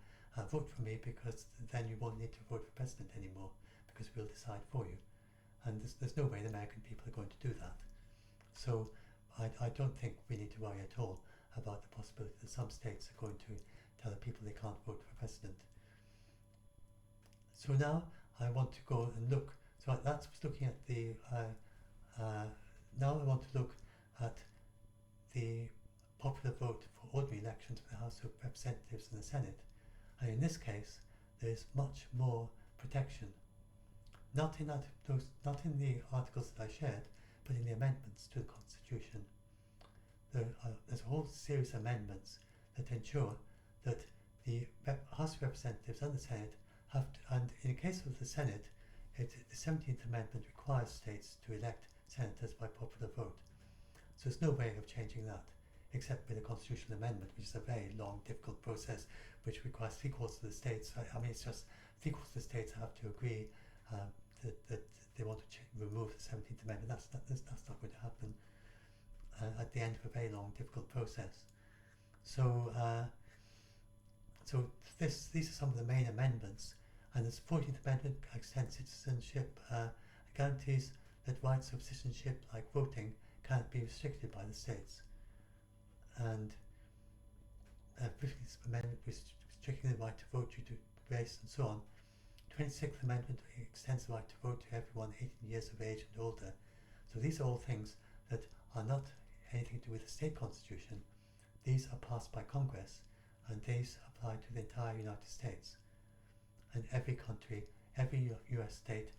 vote for me, because then you won't need to vote for president anymore, because we'll decide for you. And there's no way the American people are going to do that. So I don't think we need to worry at all about the possibility that some states are going to tell the people they can't vote for president. So now I want to go and look. So that's looking at the. Now I want to look at the popular vote for ordinary elections for the House of Representatives and the Senate. And in this case, there is much more protection. Not in the articles that I shared, but in the amendments to the Constitution. There's a whole series of amendments that ensure that the House of Representatives and the Senate have to, and in the case of the Senate, the 17th Amendment requires states to elect senators by popular vote. So there's no way of changing that, except with a constitutional amendment, which is a very long, difficult process, which requires 3/4 of the states. I mean, it's just 3/4 of the states have to agree that they want to remove the 17th Amendment. That's not going to happen at the end of a very long, difficult process. So these are some of the main amendments. And the 14th Amendment extends citizenship, guarantees that rights of citizenship, like voting, can't be restricted by the states. And 15th Amendment restricting the right to vote due to race and so on. 26th Amendment extends the right to vote to everyone 18 years of age and older. So these are all things that are not anything to do with the state constitution. These are passed by Congress, and these apply to the entire United States. And every country, every US state,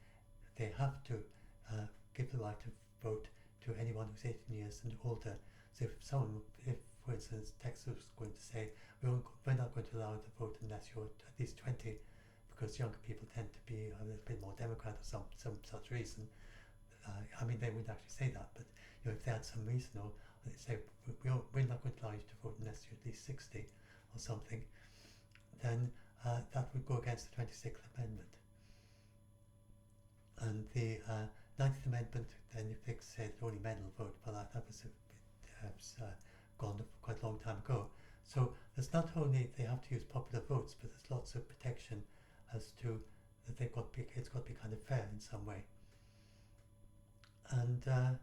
they have to give the right to vote to anyone who's 18 years and older. So if for instance Texas was going to say we're not going to allow you to vote unless you're at least 20, because younger people tend to be a little bit more Democrat or some such reason. I mean, they wouldn't actually say that, but if they had some reason, or they say we're not going to allow you to vote unless you're at least 60 or something, then that would go against the 26th Amendment. And the 19th Amendment, then if they said only men will vote, well, that was gone quite a long time ago. So there's not only they have to use popular votes, but there's lots of protection as to that it's got to be kind of fair in some way. And so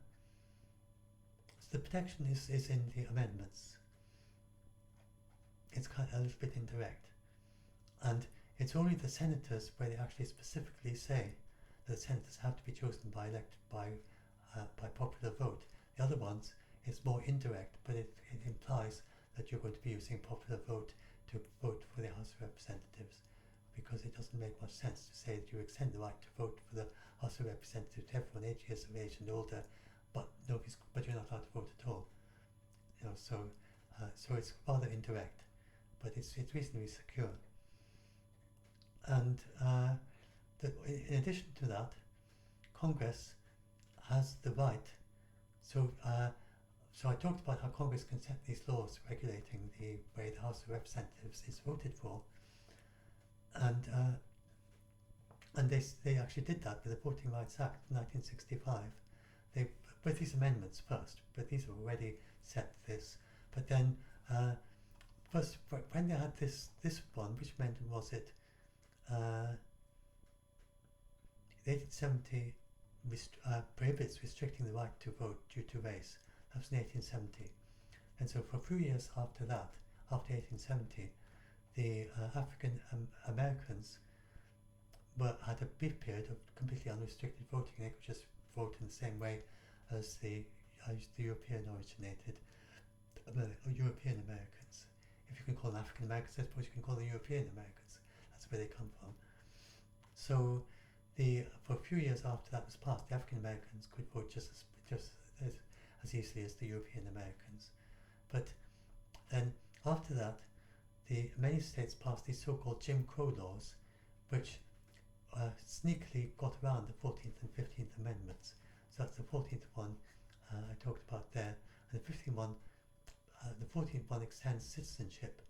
the protection is in the amendments. It's kind of a little bit indirect. And it's only the senators where they actually specifically say that the senators have to be chosen by popular vote. The other ones, it's more indirect, but it implies that you're going to be using popular vote to vote for the House of Representatives, because it doesn't make much sense to say that you extend the right to vote for the House of Representatives to everyone 8 years of age and older, but you're not allowed to vote at all. So it's rather indirect, but it's reasonably secure. And in addition to that, Congress has the right. So I talked about how Congress can set these laws regulating the way the House of Representatives is voted for, and they actually did that with the Voting Rights Act of 1965. They with these amendments first, but these have already set this. But then first, when they had this one, which amendment was it? The 1870 prohibits restricting the right to vote due to race. That was in 1870. And so for a few years after that, after 1870, the African Americans had a brief period of completely unrestricted voting. They could just vote in the same way as the European originated European Americans. If you can call them African Americans, I suppose you can call them European Americans. That's where they come from. So for a few years after that was passed, the African Americans could vote just as easily as the European Americans. But then after that, many states passed these so-called Jim Crow laws, which sneakily got around the 14th and 15th Amendments. So that's the 14th one I talked about there, and the 15th one. The 14th one extends citizenship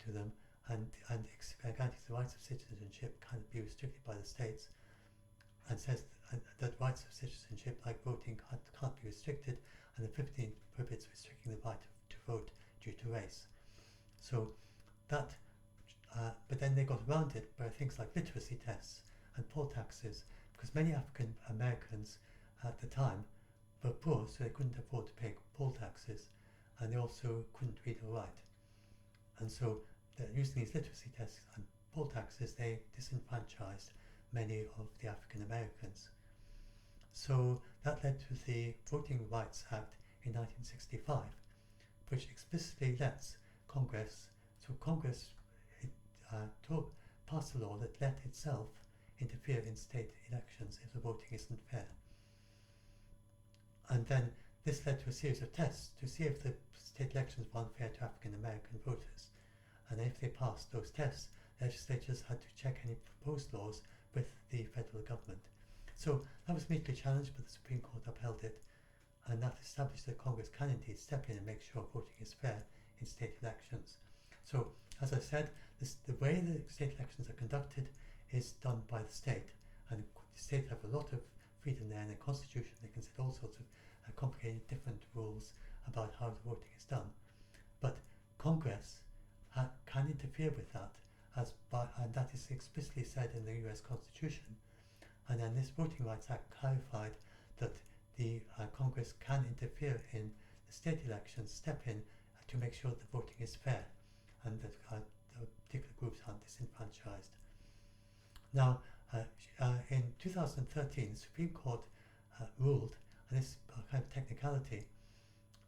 to them and guarantees the rights of citizenship can't be restricted by the states, and says that rights of citizenship like voting can't be restricted, and the 15th prohibits restricting the right to vote due to race. So that, but then they got around it by things like literacy tests and poll taxes, because many African Americans at the time were poor, so they couldn't afford to pay poll taxes, and they also couldn't read or write. And so using these literacy tests and poll taxes, they disenfranchised many of the African Americans. So that led to the Voting Rights Act in 1965, which explicitly lets Congress passed a law that let itself interfere in state elections if the voting isn't fair. And then this led to a series of tests to see if the state elections were unfair to African American voters. And if they passed those tests, legislatures had to check any proposed laws with the federal government. So that was immediately challenged, but the Supreme Court upheld it, and that established that Congress can indeed step in and make sure voting is fair in state elections. So, as I said, the way the state elections are conducted is done by the state, and the state have a lot of freedom there in the Constitution. They can set all sorts of complicated different rules about how the voting is done. But Congress can interfere with that, and that is explicitly said in the US Constitution. And then this Voting Rights Act clarified that the Congress can interfere in the state elections, step in to make sure that the voting is fair and that the particular groups aren't disenfranchised. Now, in 2013, the Supreme Court ruled And this kind of technicality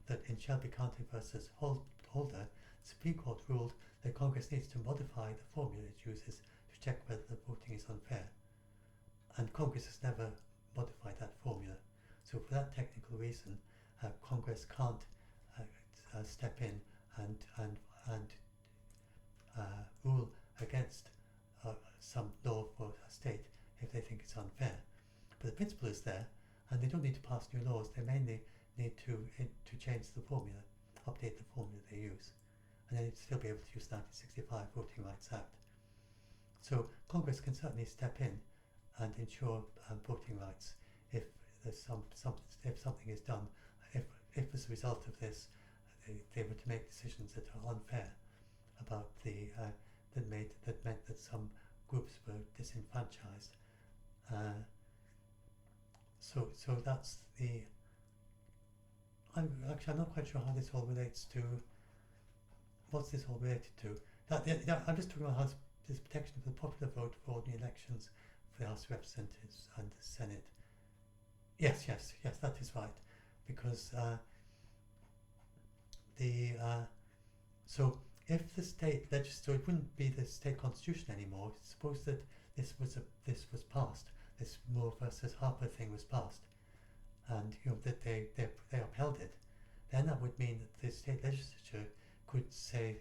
that in Shelby County versus Holder, the Supreme Court ruled that Congress needs to modify the formula it uses to check whether the voting is unfair. And Congress has never modified that formula. So for that technical reason, Congress can't step in and rule against some law for a state if they think it's unfair. But the principle is there, and they don't need to pass new laws. They mainly need to change the formula, update the formula they use, and then they'd still be able to use the 1965 Voting Rights Act. So Congress can certainly step in and ensure voting rights if there's if something is done, if as a result of this they were to make decisions that are unfair about that meant that some groups were disenfranchised. So that's the. I'm not quite sure how this all relates to. What's this all related to? I'm just talking about how there's protection for the popular vote for ordinary elections for the House of Representatives and the Senate. Yes, that is right, because so if the state legislature, it wouldn't be the state constitution anymore. Suppose that this was passed, this Moore versus Harper thing was passed, and that they upheld it. Then that would mean that the state legislature could say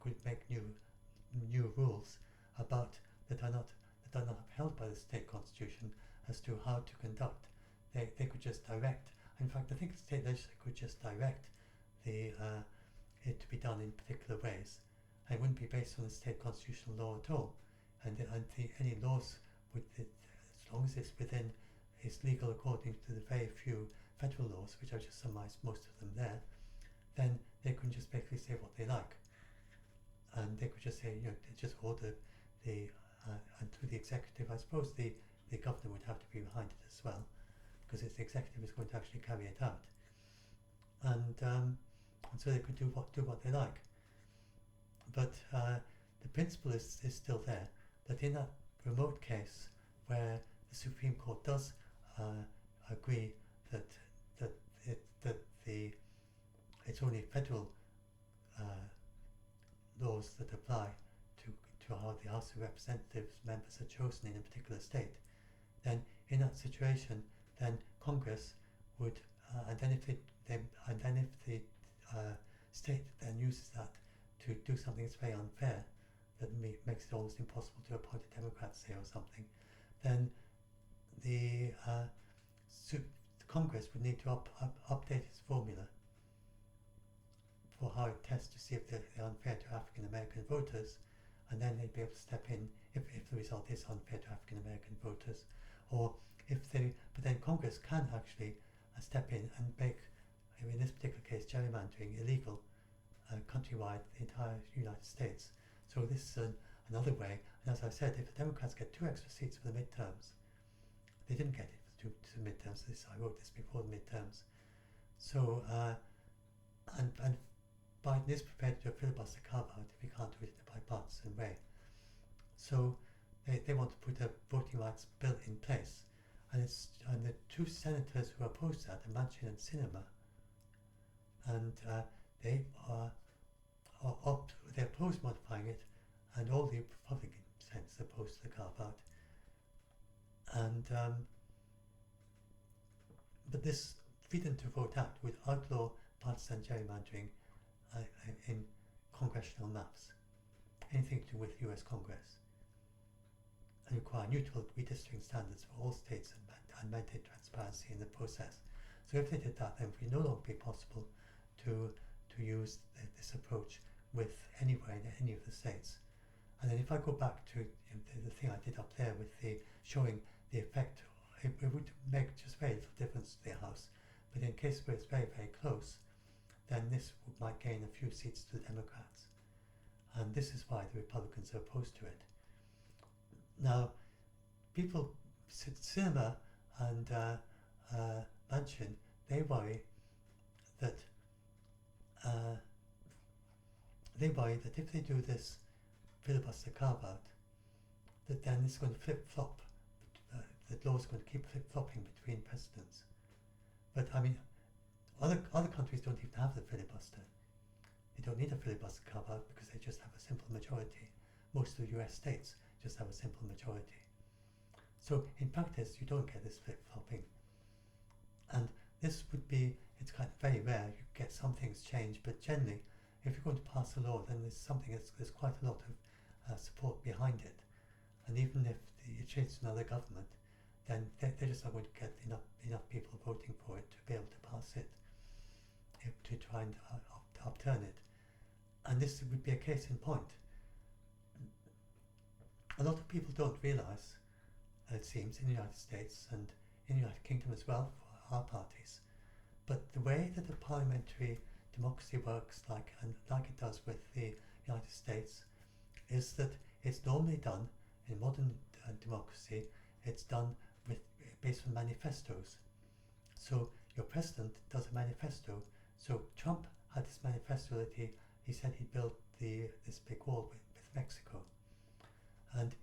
could make new rules about that are not upheld by the state constitution as to how to conduct. They could just direct. In fact, I think the state legislature could just direct it to be done in particular ways. And it wouldn't be based on the state constitutional law at all. And any laws would, as long as it's within, it's legal according to the very few federal laws, which I've just summarised most of them there, then they can just basically say what they like. And they could just say, just order and through the executive, I suppose the governor would have to be behind it as well, because it's the executive is going to actually carry it out. And so they could do what they like. But the principle is still there, that in that remote case where the Supreme Court does agree that it's only federal laws that apply to how the House of Representatives members are chosen in a particular state, then in that situation, then Congress would, and then if the state then uses that to do something that's very unfair, that makes it almost impossible to appoint a Democrat, say, or something, then the Congress would need to update its formula for how it tests to see if they're unfair to African American voters, and then they'd be able to step in if the result is unfair to African American voters, or but then Congress can actually step in and make, in this particular case, gerrymandering illegal countrywide, the entire United States. So this is another way. And as I said, if the Democrats get 2 extra seats for the midterms, they didn't get it for the midterms. I wrote this before the midterms. So and Biden is prepared to do a filibuster carve-out if he can't do it in a bipartisan way. So they want to put a voting rights bill in place. And the 2 senators who oppose that are Manchin and Sinema, and they oppose modifying it, and all the Republican senators are opposed to the carve-out. And but this Freedom to Vote Act would outlaw partisan gerrymandering in congressional maps, anything to do with US Congress, and require neutral redistricting standards for all states and mandate transparency in the process. So if they did that, then it would no longer be possible to use this approach with anywhere in any of the states. And then if I go back to the thing I did up there with the showing the effect, it would make just very little difference to the House. But in case where it's very, very close, then this might gain a few seats to the Democrats. And this is why the Republicans are opposed to it. Now, people, Sinema and Manchin, they worry that if they do this filibuster carve-out, that then it's going to flip-flop, that laws are going to keep flip-flopping between presidents. But I mean, other countries don't even have the filibuster. They don't need a filibuster carve out because they just have a simple majority. Most of the US states just have a simple majority. So in practice, you don't get this flip-flopping. And this would be, it's kind of very rare, you get some things changed, but generally, if you're going to pass a law, then there's quite a lot of support behind it. And even if you change to another government, then they're just not going to get enough people voting for it to be able to pass it, to try and upturn it. And this would be a case in point. A lot of people don't realise, it seems, in the United States and in the United Kingdom as well, for our parties, but the way that the parliamentary democracy works, like it does with the United States, is that it's normally done in modern democracy. It's done based on manifestos. So your president does a manifesto. So Trump had this manifesto that he said he'd build this big wall with Mexico, and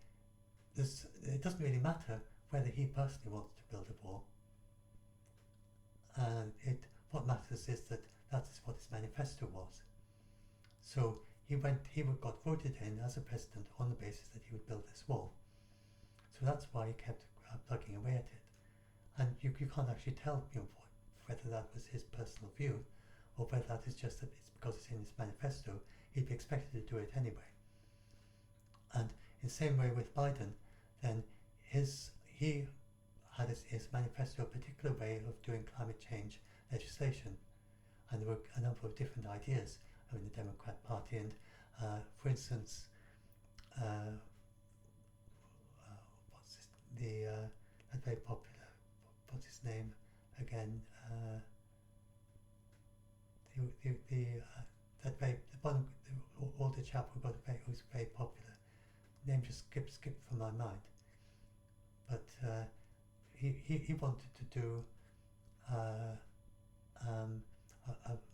it doesn't really matter whether he personally wants to build a wall. And what matters is that is what his manifesto was. So he got voted in as a president on the basis that he would build this wall. So that's why he kept plugging away at it. And you can't actually tell whether that was his personal view or whether that is just that it's because it's in his manifesto. He'd be expected to do it anyway. And in the same way with Biden, then he had his manifesto a particular way of doing climate change legislation. And there were a number of different ideas in the Democrat Party. And for instance, that very popular, what's his name again? The older chap who was very popular. Name just skipped from my mind. But he wanted to do a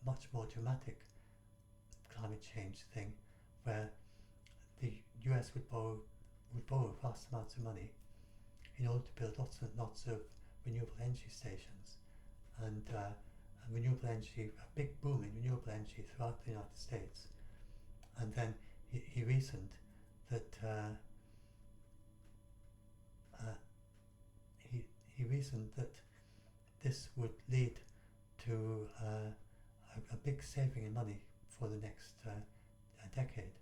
much more dramatic climate change thing, where the US would borrow vast amounts of money in order to build lots of renewable energy stations, and renewable energy, a big boom in renewable energy throughout the United States. And then he reasoned that this would lead to a big saving in money for the next decade.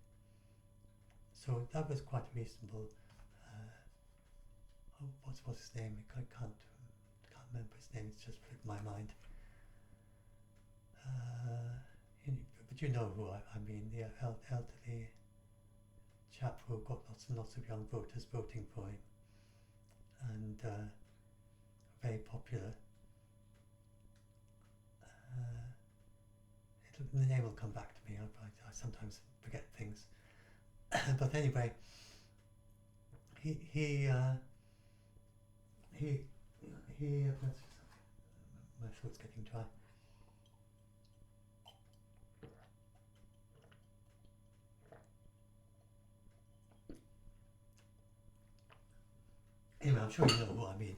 So that was quite reasonable. What's his name? I can't remember his name. It's just slipped my mind. But you know who I mean, the elderly chap who got lots and lots of young voters voting for him, and very popular. The name will come back to me. I sometimes forget things. But anyway, my throat's getting dry. Anyway, I'm sure you know who I mean.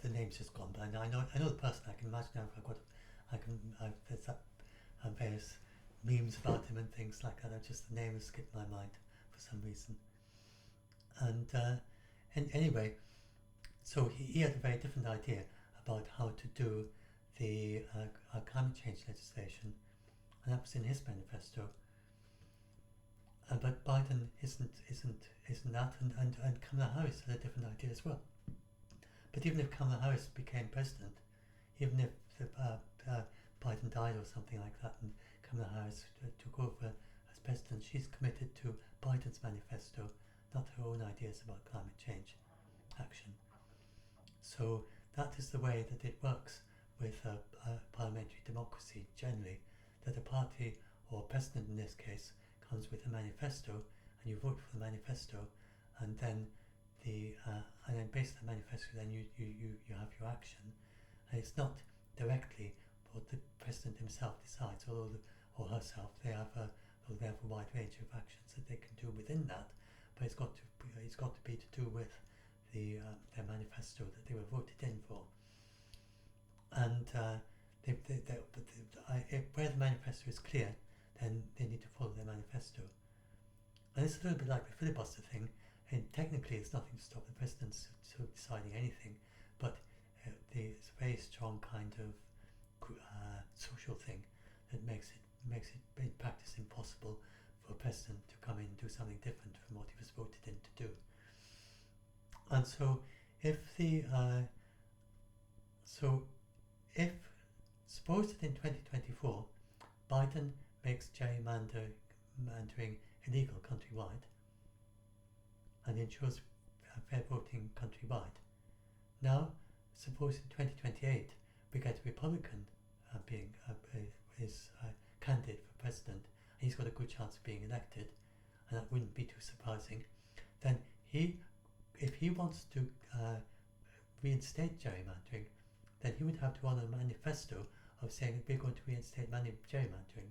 The name's just gone, but I know the person. I can imagine there's that various memes about him and things like that. Just the name has skipped my mind for some reason. And anyway, so he had a very different idea about how to do the climate change legislation, and that was in his manifesto. But Biden isn't that, and Kamala Harris had a different idea as well. But even if Kamala Harris became president, even if Biden died or something like that, and Kamala Harris took over as president, she's committed to Biden's manifesto, not her own ideas about climate change action. So that is the way that it works with parliamentary democracy generally, that a party, or president in this case, comes with a manifesto, and you vote for the manifesto, and then based on the manifesto, then you have your action, and it's not directly what the president himself decides, or herself. They have a wide range of actions that they can do within that, but it's got to be to do with their manifesto that they were voted in for. and where the manifesto is clear, then they need to follow their manifesto. And it's a little bit like the filibuster thing, and technically it's nothing to stop the president deciding anything, but it's a very strong kind of social thing that makes it in practice impossible for a president to come in and do something different from what he was voted in to do. And so if suppose that in 2024 Biden makes gerrymandering illegal countrywide and ensures fair voting countrywide. Now, suppose in 2028 we get a Republican being candidate for president, and he's got a good chance of being elected, and that wouldn't be too surprising. Then if he wants to reinstate gerrymandering, then he would have to run a manifesto of saying that we're going to reinstate gerrymandering.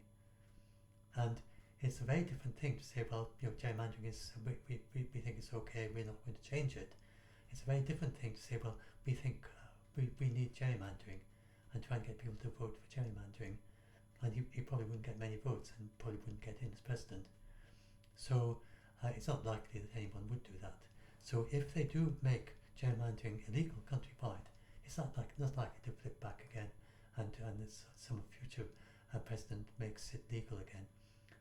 And it's a very different thing to say, well, gerrymandering is, we think it's okay, we're not going to change it. It's a very different thing to say, well, we think we need gerrymandering, and try and get people to vote for gerrymandering. And he probably wouldn't get many votes and probably wouldn't get in as president. So it's not likely that anyone would do that. So if they do make gerrymandering illegal countrywide, it's not likely to flip back again, and some future president makes it legal again,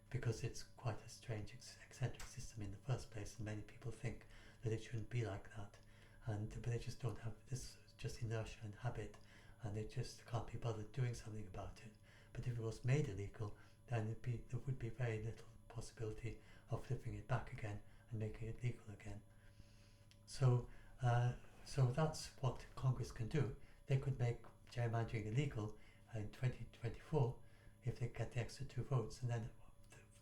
because it's quite a strange, eccentric system in the first place, and many people think that it shouldn't be like that, but they just don't have this, just inertia and habit, and they just can't be bothered doing something about it. But if it was made illegal, then there would be very little possibility of flipping it back again and making it legal again. So that's what Congress can do. They could make gerrymandering illegal in 2024 if they get the extra 2 votes, and then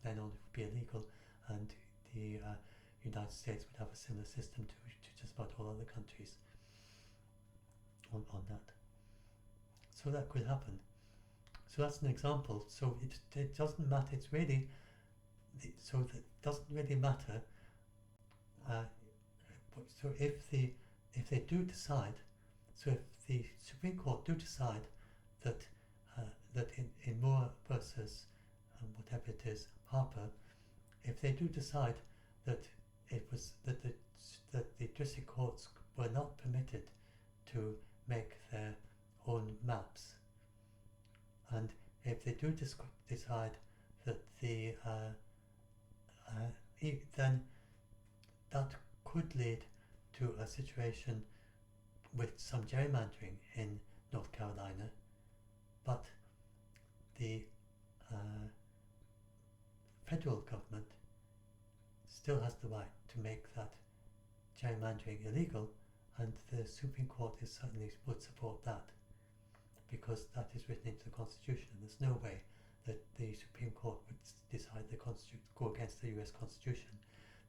only would be illegal, and the United States would have a similar system to just about all other countries on that. So that could happen. So that's an example. So it doesn't matter. It's really so that it doesn't really matter. So if they do decide, so if the Supreme Court do decide that in Moore versus whatever it is, Harper, if they do decide that the district courts were not permitted to make their own maps, and if they do decide that then that could lead to a situation with some gerrymandering in North Carolina, but the federal government still has the right to make that gerrymandering illegal, and the Supreme Court certainly would support that, because that is written into the Constitution, and there's no way that the Supreme Court would decide go against the US Constitution.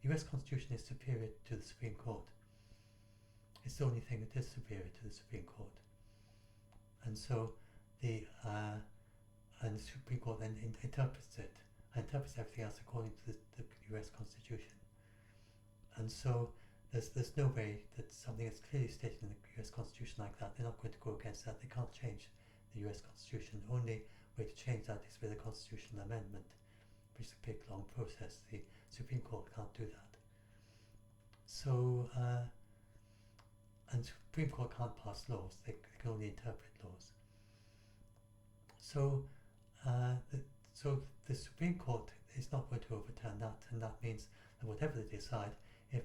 The US Constitution is superior to the Supreme Court. It's the only thing that is superior to the Supreme Court. And so the Supreme Court then interprets everything else according to the US Constitution. And so there's no way that something that's clearly stated in the US Constitution like that, they're not going to go against that. They can't change the US Constitution. The only way to change that is with a constitutional amendment, which is a big long process. The Supreme Court can't do that. So and Supreme Court can't pass laws, they can only interpret laws. So the Supreme Court is not going to overturn that, and that means that whatever they decide, if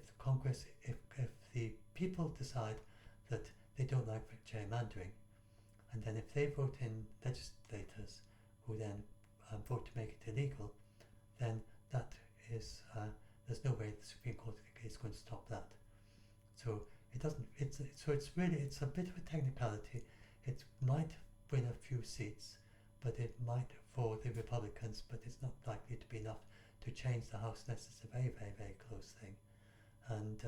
the people decide that they don't like gerrymandering, and then if they vote in legislators who then vote to make it illegal, then that is there's no way the Supreme Court is going to stop that. So it doesn't. It's a bit of a technicality. It might win a few seats, but it might for the Republicans, but it's not likely to be enough to change the House unless it's a very, very, very close thing. And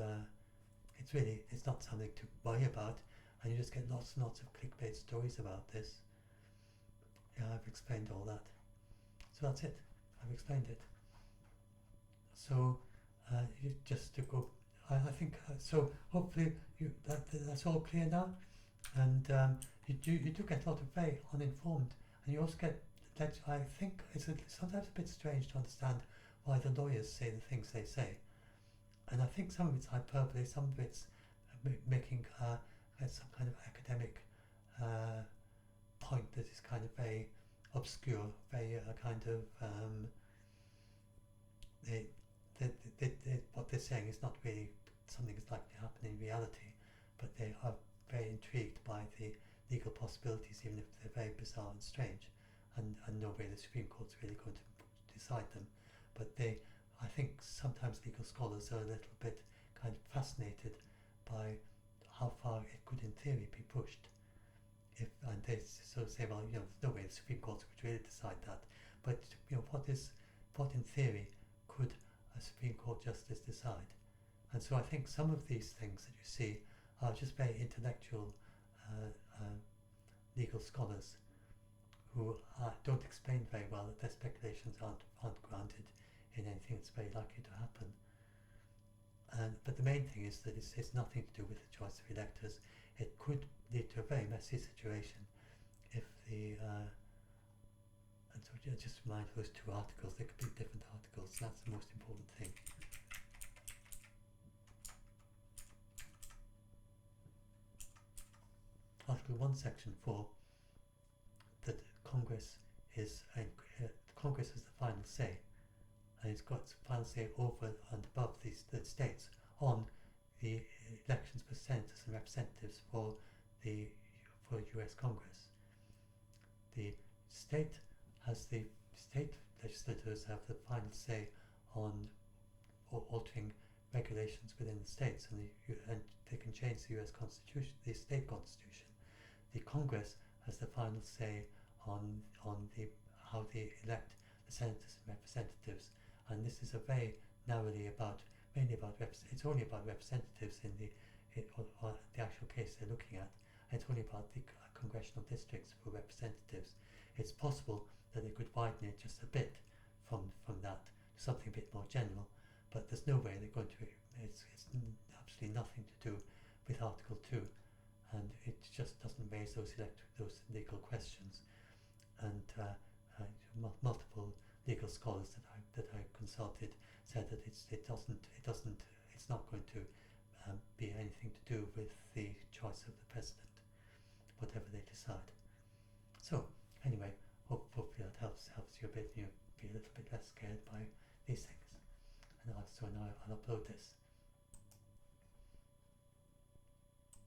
it's not something to worry about, and you just get lots and lots of clickbait stories about this. Yeah, I've explained all that. So that's it. I've explained it. So just to go, I think so. Hopefully that's all clear now. And you do get a lot of very uninformed, and you also get that I think it's sometimes a bit strange to understand why the lawyers say the things they say, and I think some of it's hyperbole, some of it's making some kind of academic point that is kind of very obscure, very kind of they, what they're saying is not really something that's likely to happen in reality, but they are very intrigued by the legal possibilities, even if they're very bizarre and strange, and no way the Supreme Court's really going to decide them. But I think sometimes legal scholars are a little bit kind of fascinated by how far it could in theory be pushed. And they sort of say, well, there's no way the Supreme Court would really decide that. But what in theory could a Supreme Court justice decide? And so I think some of these things that you see are just very intellectual legal scholars who don't explain very well that their speculations aren't grounded in anything that's very likely to happen. But the main thing is that it's nothing to do with the choice of electors. It could lead to a very messy situation if and so just remind those two articles, they could be different articles, that's the most important thing. Article 1, Section 4, that Congress has the final say, and it's got final say over and above the states on the elections for senators and representatives for US Congress. The state legislators have the final say on altering regulations within the states, and they can change the US Constitution, the state constitution. The Congress has the final say on how they elect the senators and representatives, and this is a very it's only about representatives in the actual case they're looking at. It's only about the congressional districts for representatives. It's possible that they could widen it just a bit from that to something a bit more general, but there's no way they're going to. It's absolutely nothing to do with Article 2, and it just doesn't raise those legal questions. And multiple legal scholars that I consulted said that it's not going to be anything to do with the choice of the president, whatever they decide. So anyway, hopefully that helps you a bit. You be a little bit less scared by these things. And so now I'll upload this.